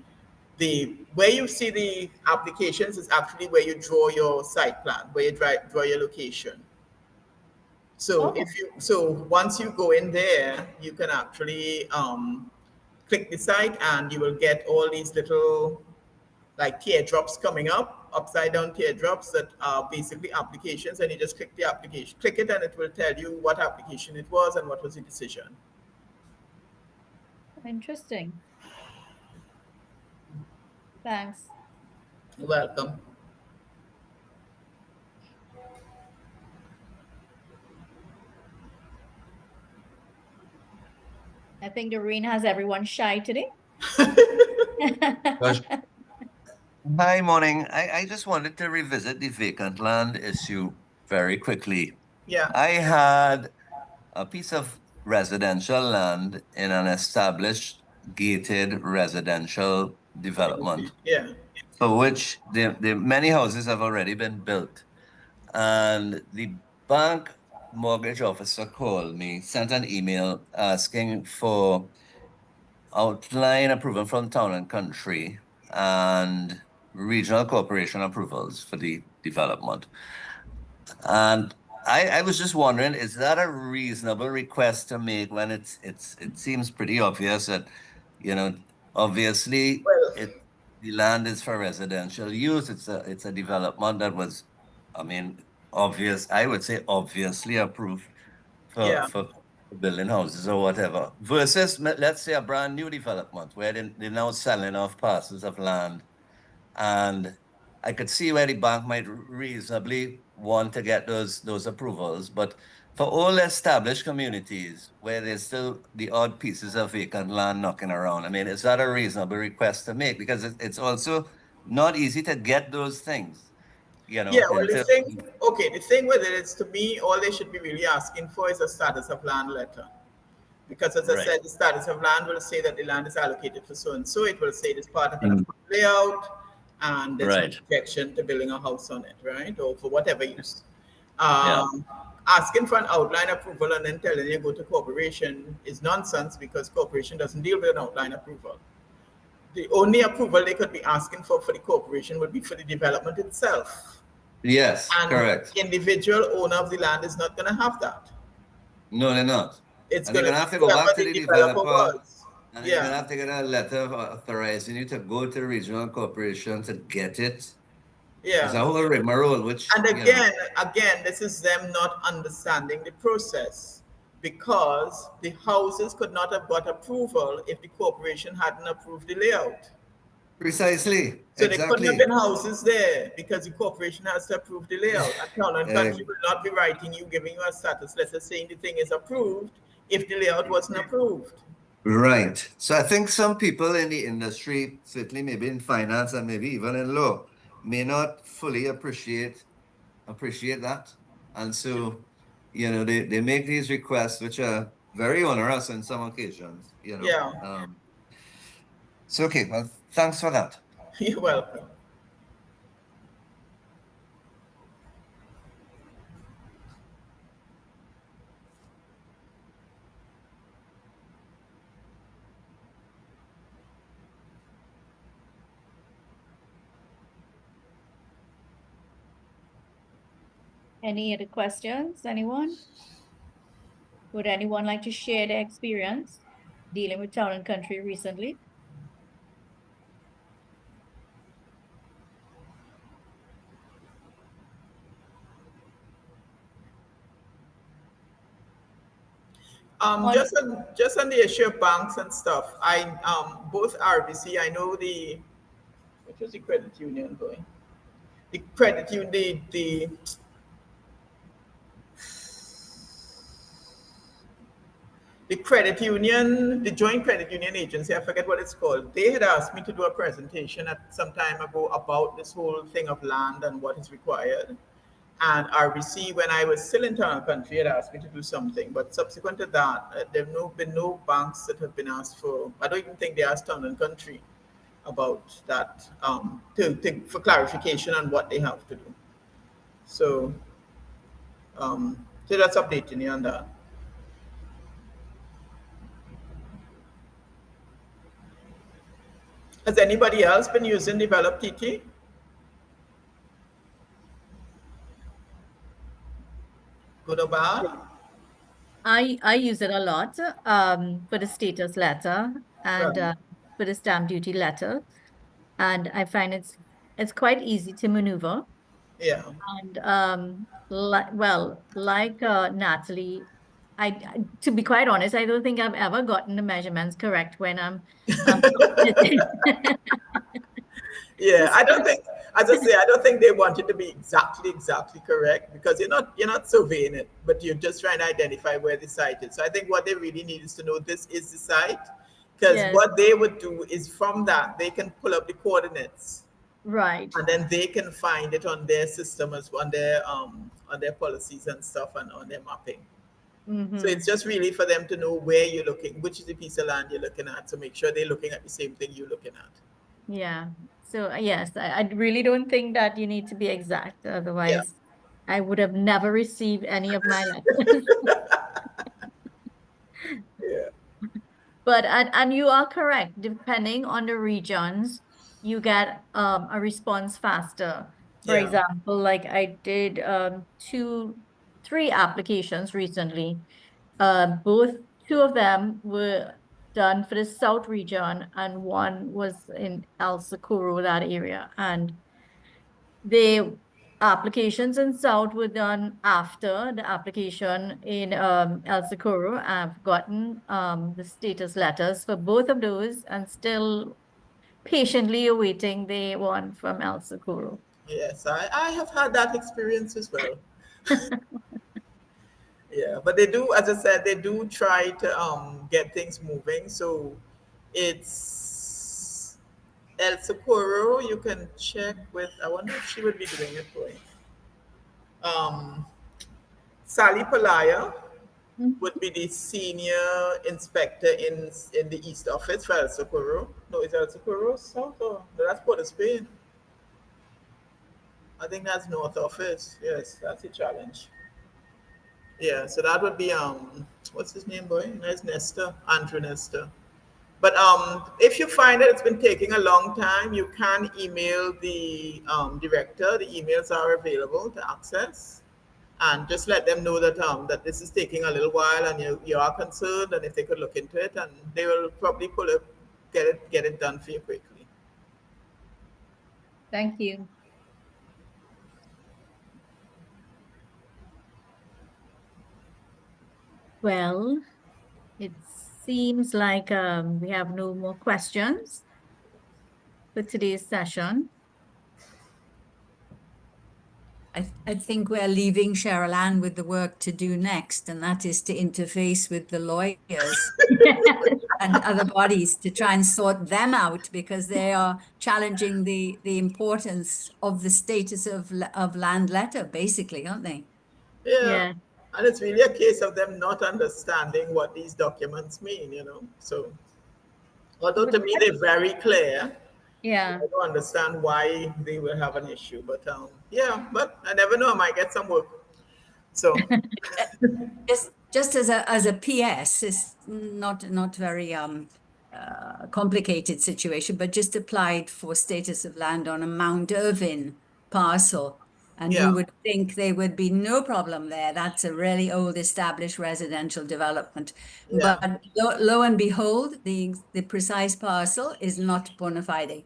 where you see the applications is actually where you draw your site plan, where you draw your location. So once you go in there, you can actually click the site and you will get all these little like teardrops coming up, upside down teardrops that are basically applications, and you just click the application, click it, and it will tell you what application it was and what was the decision. Interesting. Thanks. You're welcome. I think the rain has everyone shy today. Hi, morning. I just wanted to revisit the vacant land issue very quickly. Yeah. I had a piece of residential land in an established gated residential development, Yeah. for which the many houses have already been built. And the bank mortgage officer called me, sent an email asking for outline approval from Town and Country and regional corporation approvals for the development. And I was just wondering, is that a reasonable request to make when it seems pretty obvious that, obviously Well, the land is for residential use. It's a development that was, I mean, obvious. I would say obviously approved Yeah. for building houses or whatever. Versus, let's say, a brand new development where they're now selling off parcels of land, and I could see where the bank might reasonably want to get those approvals, but for all established communities where there's still the odd pieces of vacant land knocking around, I mean, is that a reasonable request to make? Because it's also not easy to get those things, you Yeah, know, well, into the thing with it is, to me, all they should be really asking for is a status of land letter. Because as I Right. said, the status of land will say that the land is allocated for so and so. It will say it is part of an Mm. approved layout, and there's no Right. objection to building a house on it, right? Or for whatever use. Yeah. Asking for an outline approval and then telling you go to corporation is nonsense, because corporation doesn't deal with an outline approval. The only approval they could be asking for the corporation would be for the development itself. Yes, And correct. the individual owner of the land is not going to have that. No, they're not. It's And they're going to gonna be have to go whoever back to the the developer developer, was. and they're gonna Yeah. have to get a letter authorizing you to go to the regional corporation to get it. It's a Yeah. whole rigmarole, which, And you know, again, this is them not understanding the process, because the houses could not have got approval if the corporation hadn't approved the layout. precisely, So there couldn't have exactly. been houses there because the corporation has to approve the layout. And Town and Country Uh, will not be writing you, giving you a status letter saying the thing is approved if the layout wasn't approved. right. So I think some people in the industry, certainly maybe in finance and maybe even in law, may not fully appreciate that. And so, you know, they make these requests which are very onerous on some occasions, you know. Yeah, So okay, well, thanks for that. you're welcome. Any other questions, anyone? Would anyone like to share their experience dealing with Town and Country recently? Just on the issue of banks and stuff, I both RBC, I know what was the credit union going? The credit union, the credit union, the joint credit union agency, I forget what it's called. They had asked me to do a presentation at some time ago about this whole thing of land and what is required. And RBC, when I was still in Town and Country, had asked me to do something. But subsequent to that, there have been no banks that have been asked for. I don't even think they asked Town and Country about that for clarification on what they have to do. So, so that's updating you on that. Has anybody else been using DevelopTT? Good or bad? I use it a lot for the status letter and Right. for the stamp duty letter. And I find it's quite easy to maneuver. Yeah. And like Natalie, to be quite honest, I don't think I've ever gotten the measurements correct when I'm Yeah, I don't think, as I say, I don't think they want it to be exactly correct, because you're not surveying it, but you're just trying to identify where the site is. So I think what they really need is to know this is the site, because Yes. what they would do is from that they can pull up the coordinates, right. and then they can find it on their system as on their policies and stuff, and on their mapping. So it's just really for them to know where you're looking, which is the piece of land you're looking at, to make sure they're looking at the same thing you're looking at. Yeah. So yes, I really don't think that you need to be exact. Otherwise, I would have never received any of my letters. Yeah. But and you are correct. Depending on the regions, you get a response faster. For Yeah. example, like I did 3 applications recently. Two of them were done for the South region and one was in El Socorro, that area. And the applications in South were done after the application in El Socorro. I've gotten the status letters for both of those and still patiently awaiting the one from El Socorro. Yes, I have had that experience as well. Yeah, but they do, as I said, they do try to get things moving. So it's El Socorro. You can check with. I wonder if she would be doing it for you. Sally Palaya would be the senior inspector in the East Office for El Socorro. No, is El Socorro South or no, that's Port of Spain? I think that's North Office. Yes, that's a challenge. Yeah, so that would be what's his name, boy? Nice Nestor, Andrew Nestor. But if you find that it's been taking a long time, you can email the director. The emails are available to access, and just let them know that that this is taking a little while, and you are concerned, and if they could look into it, and they will probably get it done for you quickly. Thank you. Well, it seems like we have no more questions for today's session. I think we're leaving Cheryl Ann with the work to do next, and that is to interface with the lawyers and other bodies to try and sort them out, because they are challenging the importance of the status of land letter, basically, aren't they? Yeah. And it's really a case of them not understanding what these documents mean, So, although to me they're very clear, Yeah. I don't understand why they will have an issue. But yeah, but I never know. I might get some work. So just as a PS, it's not very complicated situation, but just applied for status of land on a Mount Irvin parcel. And Yeah. you would think there would be no problem there. That's a really old established residential development. Yeah. But lo and behold, the precise parcel is not bona fide.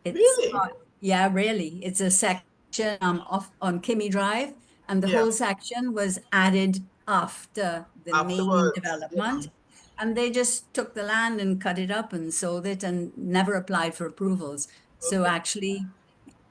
It's Really? yeah, really. It's a section off on Kimmy Drive, and the Yeah. whole section was added after the main Afterwards, development. yeah. And they just took the land and cut it up and sold it and never applied for approvals. So Okay. actually,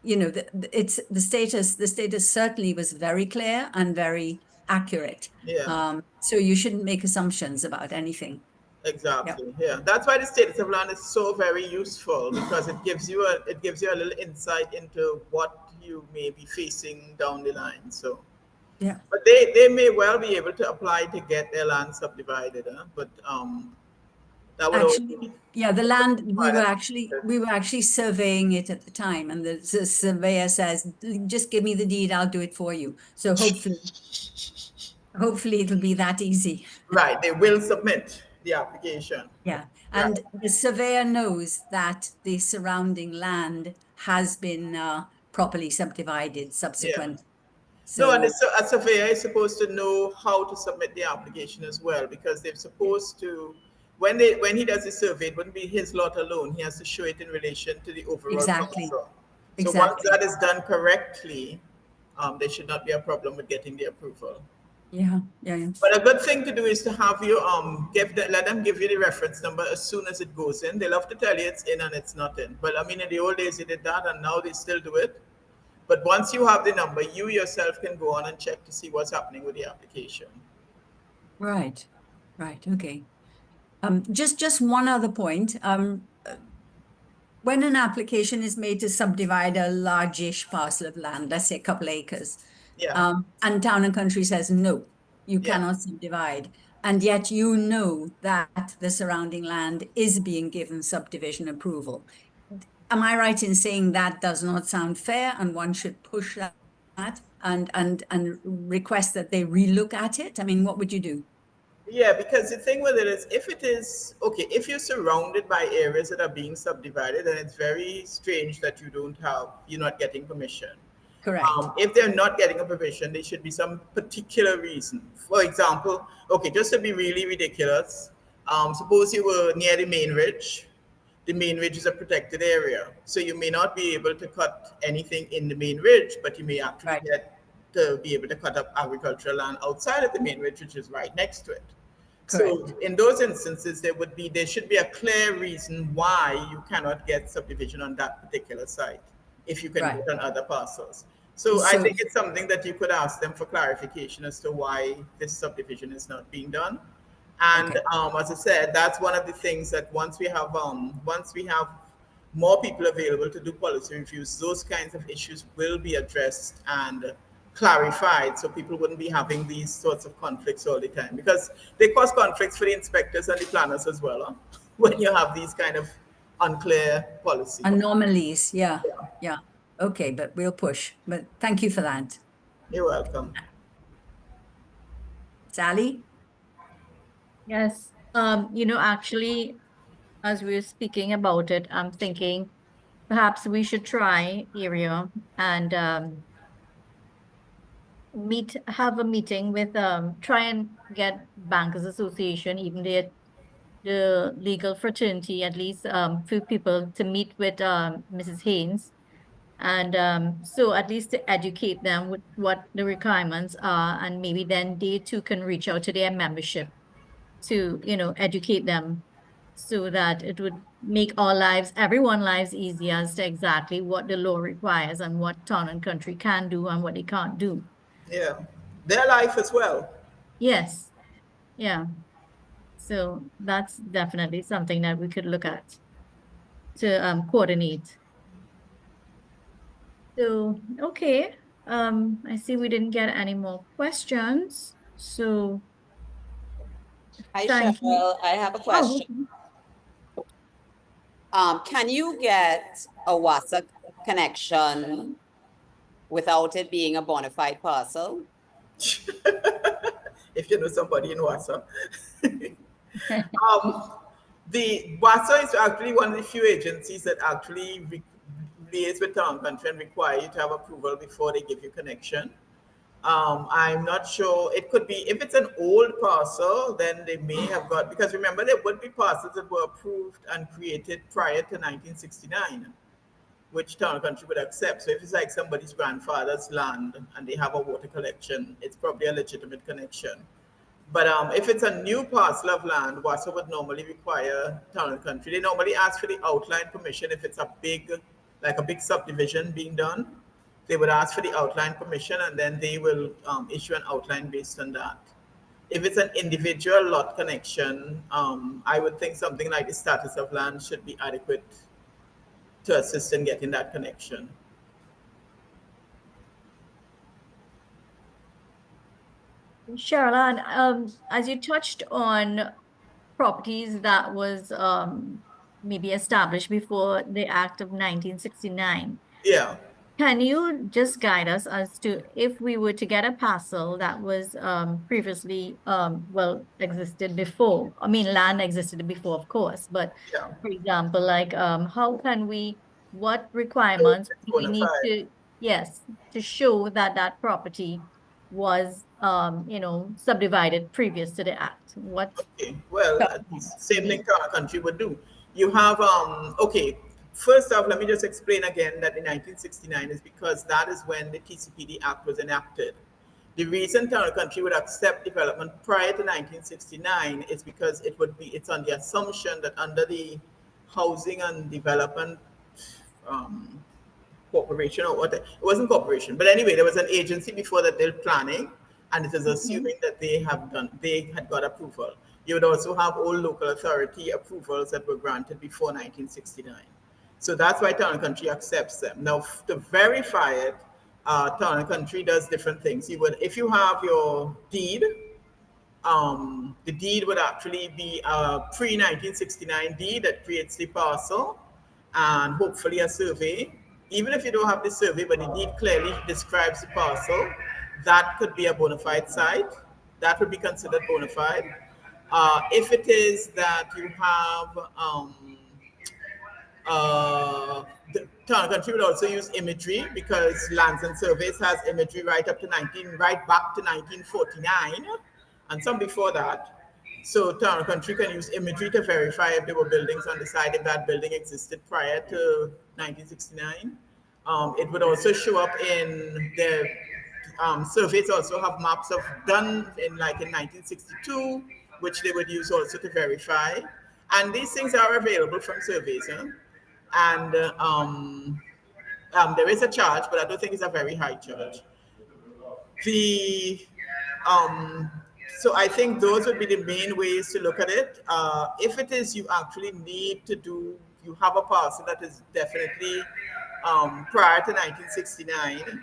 it's the status certainly was very clear and very accurate. Yeah. So you shouldn't make assumptions about anything. Exactly. Yeah. That's why the status of land is so very useful, because it gives you a little insight into what you may be facing down the line. So Yeah. but they may well be able to apply to get their land subdivided, but that would Actually, yeah, the land we were require- actually surveying it at the time, and the surveyor says, "Just give me the deed, I'll do it for you." So hopefully it'll be that easy. Right, they will submit the application. Yeah, and the surveyor knows that the surrounding land has been properly subdivided subsequent. No, and So a surveyor is supposed to know how to submit the application as well, because they're supposed to, when he does the survey, it wouldn't be his lot alone. He has to show it in relation to the overall Exactly. parcel. So Exactly. once that is done correctly, there should not be a problem with getting the approval. yeah. But a good thing to do is to have you let them give you the reference number as soon as it goes in. They love to tell you it's in and it's not in. But I mean, in the old days they did that, and now they still do it. But once you have the number, you yourself can go on and check to see what's happening with the application. Right. Okay. Just one other point. When an application is made to subdivide a largish parcel of land, let's say a couple acres, Yeah. and Town and Country says, no, you Yeah. cannot subdivide. And yet you know that the surrounding land is being given subdivision approval. Am I right in saying that does not sound fair, and one should push that and request that they relook at it? I mean, what would you do? Yeah, because the thing with it is, if you're surrounded by areas that are being subdivided, then it's very strange that you're not getting permission. Correct. If they're not getting a permission, there should be some particular reason. For example, just to be really ridiculous, Suppose you were near the main ridge. The main ridge is a protected area. So you may not be able to cut anything in the main ridge, but you may actually Right. get to be able to cut up agricultural land outside of the main ridge, which is right next to it. So Correct. in those instances, there should be a clear reason why you cannot get subdivision on that particular site if you can Right. get on other parcels. So I So- think it's something that you could ask them for clarification as to why this subdivision is not being done. And Okay. as I said, that's one of the things that once we have more people available to do policy reviews, those kinds of issues will be addressed and clarified, so people wouldn't be having these sorts of conflicts all the time, because they cause conflicts for the inspectors and the planners as well, huh? When you have these kind of unclear policy. Anomalies, yeah, yeah. Okay, but we'll push. But thank you for that. You're welcome. Sally? Yes. Actually, as we were speaking about it, I'm thinking perhaps we should try area and have a meeting with try and get Bankers Association, even the legal fraternity, at least few people to meet with Mrs. Haynes. And so at least to educate them with what the requirements are, and maybe then they too can reach out to their membership to, educate them so that it would make everyone's lives easier as to exactly what the law requires and what town and country can do and what they can't do. Yeah, their life as well. Yes, yeah. So that's definitely something that we could look at to coordinate. So, okay, I see we didn't get any more questions, so Hi, thank you. Cheryl. I have a Oh, question. Can you get a WhatsApp connection without it being a bona fide parcel? If you know somebody in WhatsApp. The WASA is actually one of the few agencies that actually liaise with town country and require you to have approval before they give you connection. I'm not sure. It could be, if it's an old parcel, then they may have got, because remember, there would be parcels that were approved and created prior to 1969, which town and country would accept. So if it's like somebody's grandfather's land and they have a water collection, it's probably a legitimate connection. But if it's a new parcel of land, WASA would normally require town and country. They normally ask for the outline permission if it's like a big subdivision being done. They would ask for the outline permission, and then they will issue an outline based on that. If it's an individual lot connection, I would think something like the status of land should be adequate to assist in getting that connection. Sharon, as you touched on properties that was maybe established before the Act of 1969. Yeah. Can you just guide us as to if we were to get a parcel that was previously existed before? I mean, land existed before, of course, but Yeah. for example, like what requirements do we need Bonafide. to, yes, to show that that property was subdivided previous to the act? What? Okay, well, same Mhm. thing town and country would do. You have, okay, first off, let me just explain again that in 1969 is because that is when the TCPD Act was enacted. The reason town and country would accept development prior to 1969 is because it's on the assumption that under the Housing and Development Corporation, or what, it wasn't corporation, but anyway, there was an agency before that did planning, and it is assuming that they had got approval. You would also have all local authority approvals that were granted before 1969. So that's why town and country accepts them. Now, to verify it, town and country does different things. If you have your deed, the deed would actually be a pre-1969 deed that creates the parcel, and hopefully a survey. Even if you don't have the survey, but the deed clearly describes the parcel, that could be a bona fide site. That would be considered bona fide. If it is that you have the town country would also use imagery, because Lands and Surveys has imagery right back to 1949, and some before that. So Town and Country can use imagery to verify if there were buildings on the site, if that building existed prior to 1969. It would also show up in the surveys also have maps of done in 1962, which they would use also to verify. And these things are available from surveys. Huh? And there is a charge, but I don't think it's a very high charge. The so I think those would be the main ways to look at it. If it is you actually need to do, you have a parcel that is definitely prior to 1969,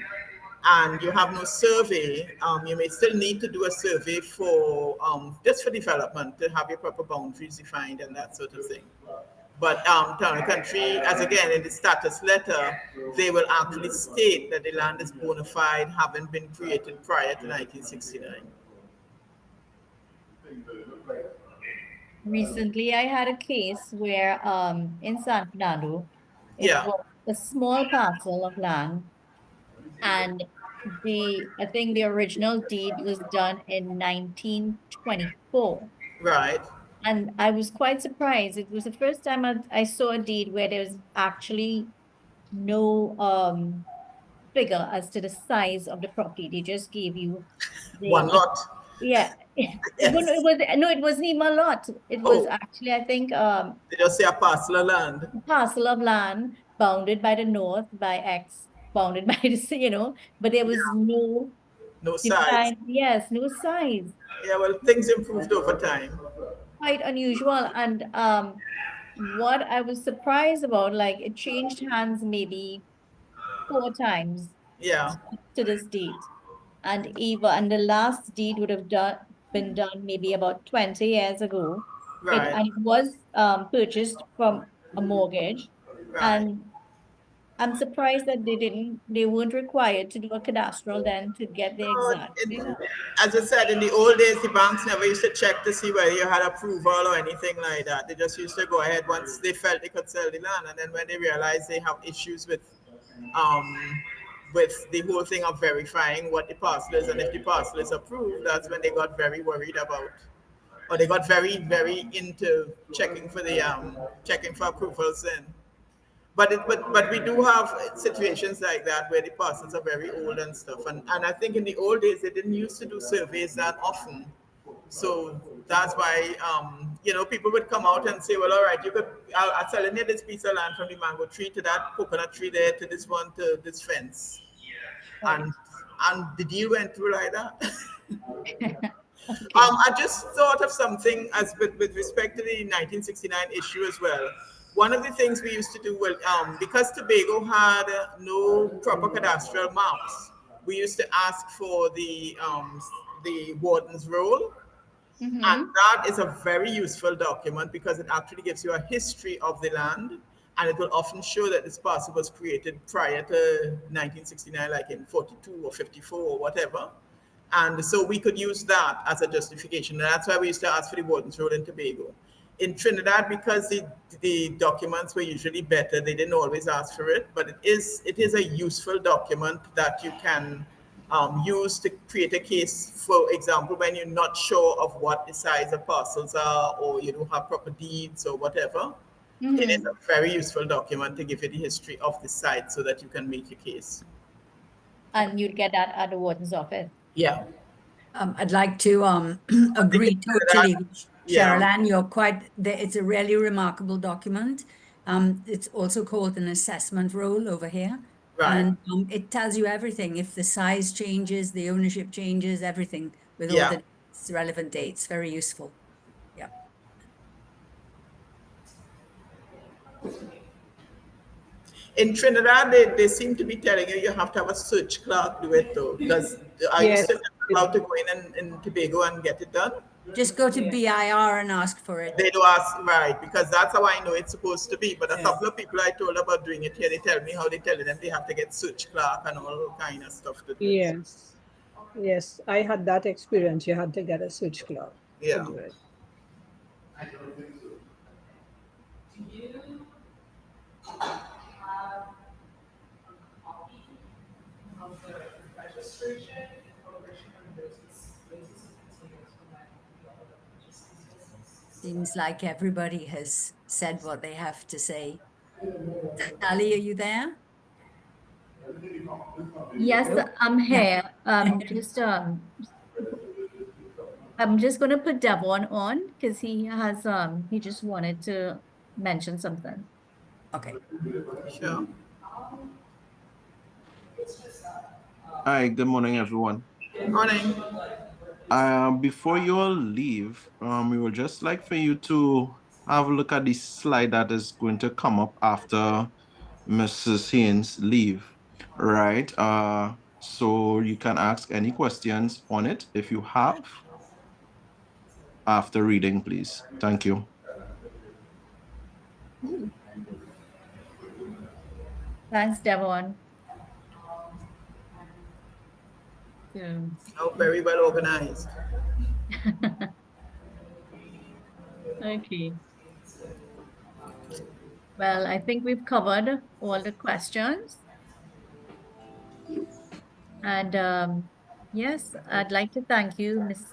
and you have no survey, you may still need to do a survey for just for development to have your proper boundaries defined and that sort of thing. But Town and Country, as again in the status letter, they will actually state that the land is bona fide, having been created prior to 1969. Recently, I had a case where in San Fernando, it Yeah, was a small parcel of land, and I think the original deed was done in 1924. right. And I was quite surprised. It was the first time I saw a deed where there was actually no figure as to the size of the property. They just gave you One the lot. yeah. It Yes. was no, it wasn't even a lot. It was Oh, actually, I think, they just say a parcel of land. parcel of land bounded by the north by X, bounded by the sea, but there was no No size. defined, yes, no size. Yeah, well, things improved over time. Quite unusual. And what I was surprised about, like it changed hands maybe 4 times Yeah, to this date. And the last deed would have been done maybe about 20 years ago. right, And it was purchased from a mortgage. right. And I'm surprised that they weren't required to do a cadastral then to get the exact figure. As I said, in the old days, the banks never used to check to see whether you had approval or anything like that. They just used to go ahead once they felt they could sell the land, and then when they realized they have issues um, with the whole thing of verifying what the parcel is and if the parcel is approved, that's when they got very worried about, or they got very, very into checking for approvals then. But we do have situations like that where the parcels are very old and stuff. And I think in the old days they didn't used to do surveys that often. So that's why people would come out and say, well, all right, I'll sell you this piece of land from the mango tree to that coconut tree there to this one to this fence. Right. And the deal went through like that. Okay. I just thought of something as with respect to the 1969 issue as well. One of the things we used to do, well, because Tobago had no proper cadastral maps, we used to ask for the warden's roll, and Mm-hmm. that is a very useful document because it actually gives you a history of the land, and it will often show that this parcel was created prior to 1969, like in 42 or 54 or whatever. And so we could use that as a justification. And that's why we used to ask for the warden's roll in Tobago. In Trinidad, because the documents were usually better, they didn't always ask for it, but it is a useful document that you can use to create a case. For example, when you're not sure of what the size of parcels are, or you don't have proper deeds or whatever, it is Mm-hmm. a very useful document to give you the history of the site so that you can make your case. And you'd get that at the warden's office. Yeah. I'd like to agree totally with Yeah. Cheryl Ann. It's a really remarkable document. It's also called an assessment roll over here. Right. And it tells you everything. If the size changes, the ownership changes, everything with all Yeah. the relevant dates. Very useful. Yeah. In Trinidad, they seem to be telling you have to have a search clerk do it though, because I used Yes. to allowed to go in Tobago and get it done. Just go to Yeah. BIR and ask for it. They do ask, right, because that's how I know it's supposed to be. But a Yeah. couple of people I told about doing it here, they tell me how they tell them they have to get search clerk and all kind of stuff to do it. Yes. Yes, I had that experience. You had to get a switch clock to Yeah. do it. Seems like everybody has said what they have to say. Sally, are you there? Yes, Nope. I'm Yeah. here. I'm just gonna put Devon on because he just wanted to mention something. Okay. Sure. Hi, good morning, everyone. Morning. Before you all leave, we would just like for you to have a look at the slide that is going to come up after Mrs. Haynes leave, right? So you can ask any questions on it if you have after reading, please. Thank you. Thanks, Devon. So, Oh, very well organized. okay. Well, I think we've covered all the questions. And yes, I'd like to thank you, Ms.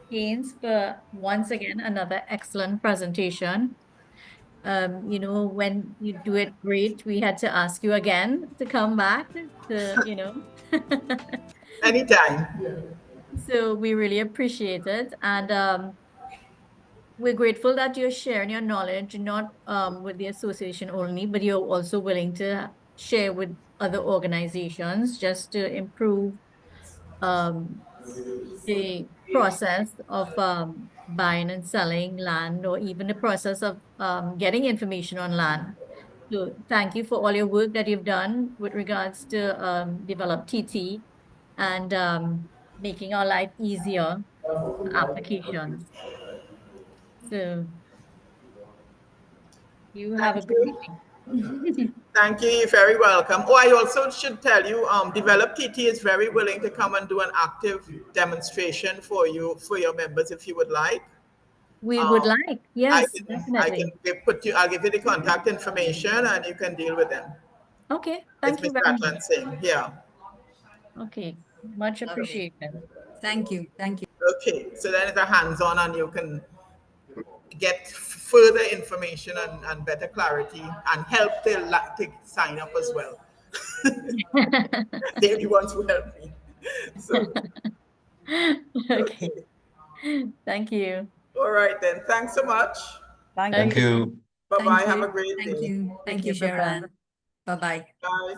Haynes, for once again another excellent presentation. When you do it great, we had to ask you again to come back to. Anytime. So we really appreciate it. And we're grateful that you're sharing your knowledge, not with the association only, but you're also willing to share with other organizations just to improve the process of buying and selling land, or even the process of getting information on land. So thank you for all your work that you've done with regards to DevelopTT and making our life easier for applications. So you have a Thank great you. day. Thank you. You're very welcome. Oh, I also should tell you, DevelopTT is very willing to come and do an active demonstration for you, for your members, if you would like. We would like, yes, I can definitely. I'll give you the contact information and you can deal with them. Okay, It's thank you Ms. very much. Atlan Singh. Yeah. Okay, much Lovely. appreciated. Thank you. Thank you. Okay. So then it's a hands-on and you can get further information and better clarity and help to sign up as well. They're the ones who help me. So, Okay, thank you. all right then. Thanks so much. Thank you. Bye-bye. Thank Have you. a great Thank day. you. Thank you, you. Bye-bye. Cheryl Ann. Bye-bye. Bye.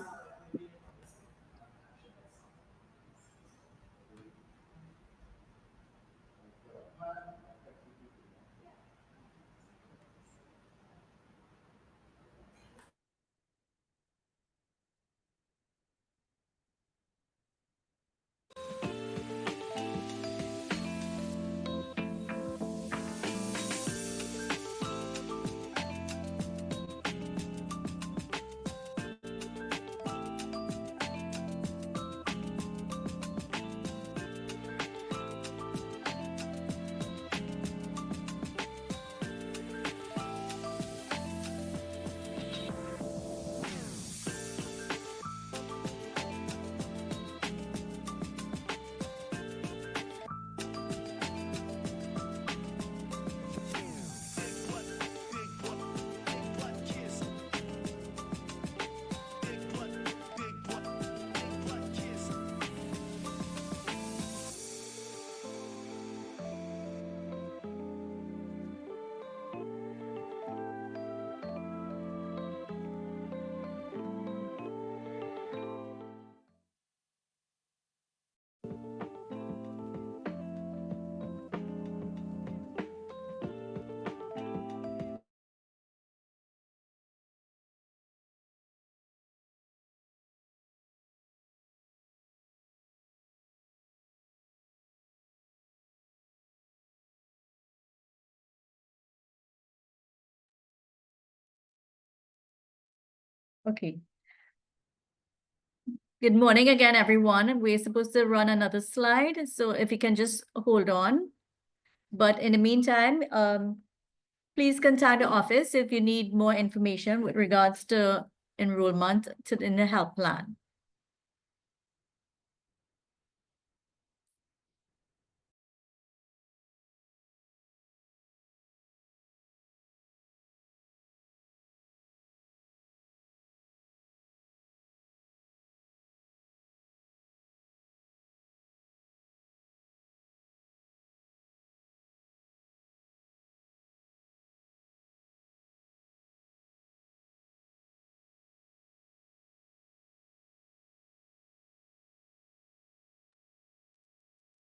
Okay. Good morning again, everyone. We're supposed to run another slide, so if you can just hold on. But in the meantime, please contact the office if you need more information with regards to enrollment in the health plan.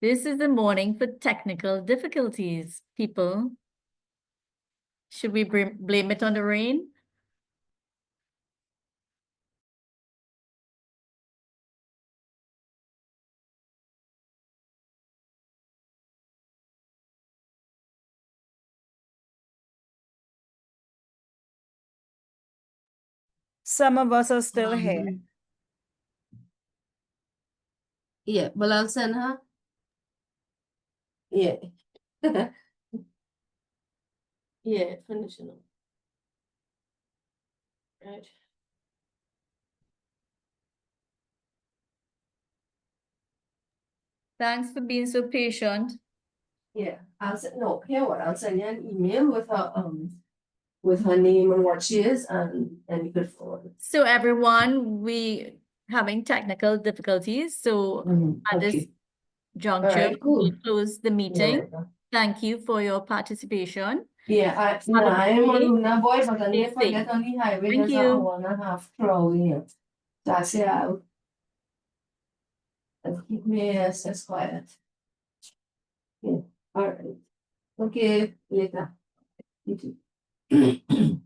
This is the morning for technical difficulties, people. Should we blame it on the rain? Some of us are still here. Yeah, well, I'll send her. Yeah. Yeah, finishing up. Right. Thanks for being so patient. Yeah, I'll send, no, here what, I'll send you an email with her name and what she is, and you could forward it. So everyone, we having technical difficulties. So at this Okay. juncture, Alright, cool. we'll close the meeting. Yeah. Thank you for your participation. Yeah, a I'm a good day. Luna boy, but then Stay if I get safe. on the highway, Thank there's you. an hour and a half crawling here. That's it out. And keep me as quiet. Yeah, alright. Okay, later. You too.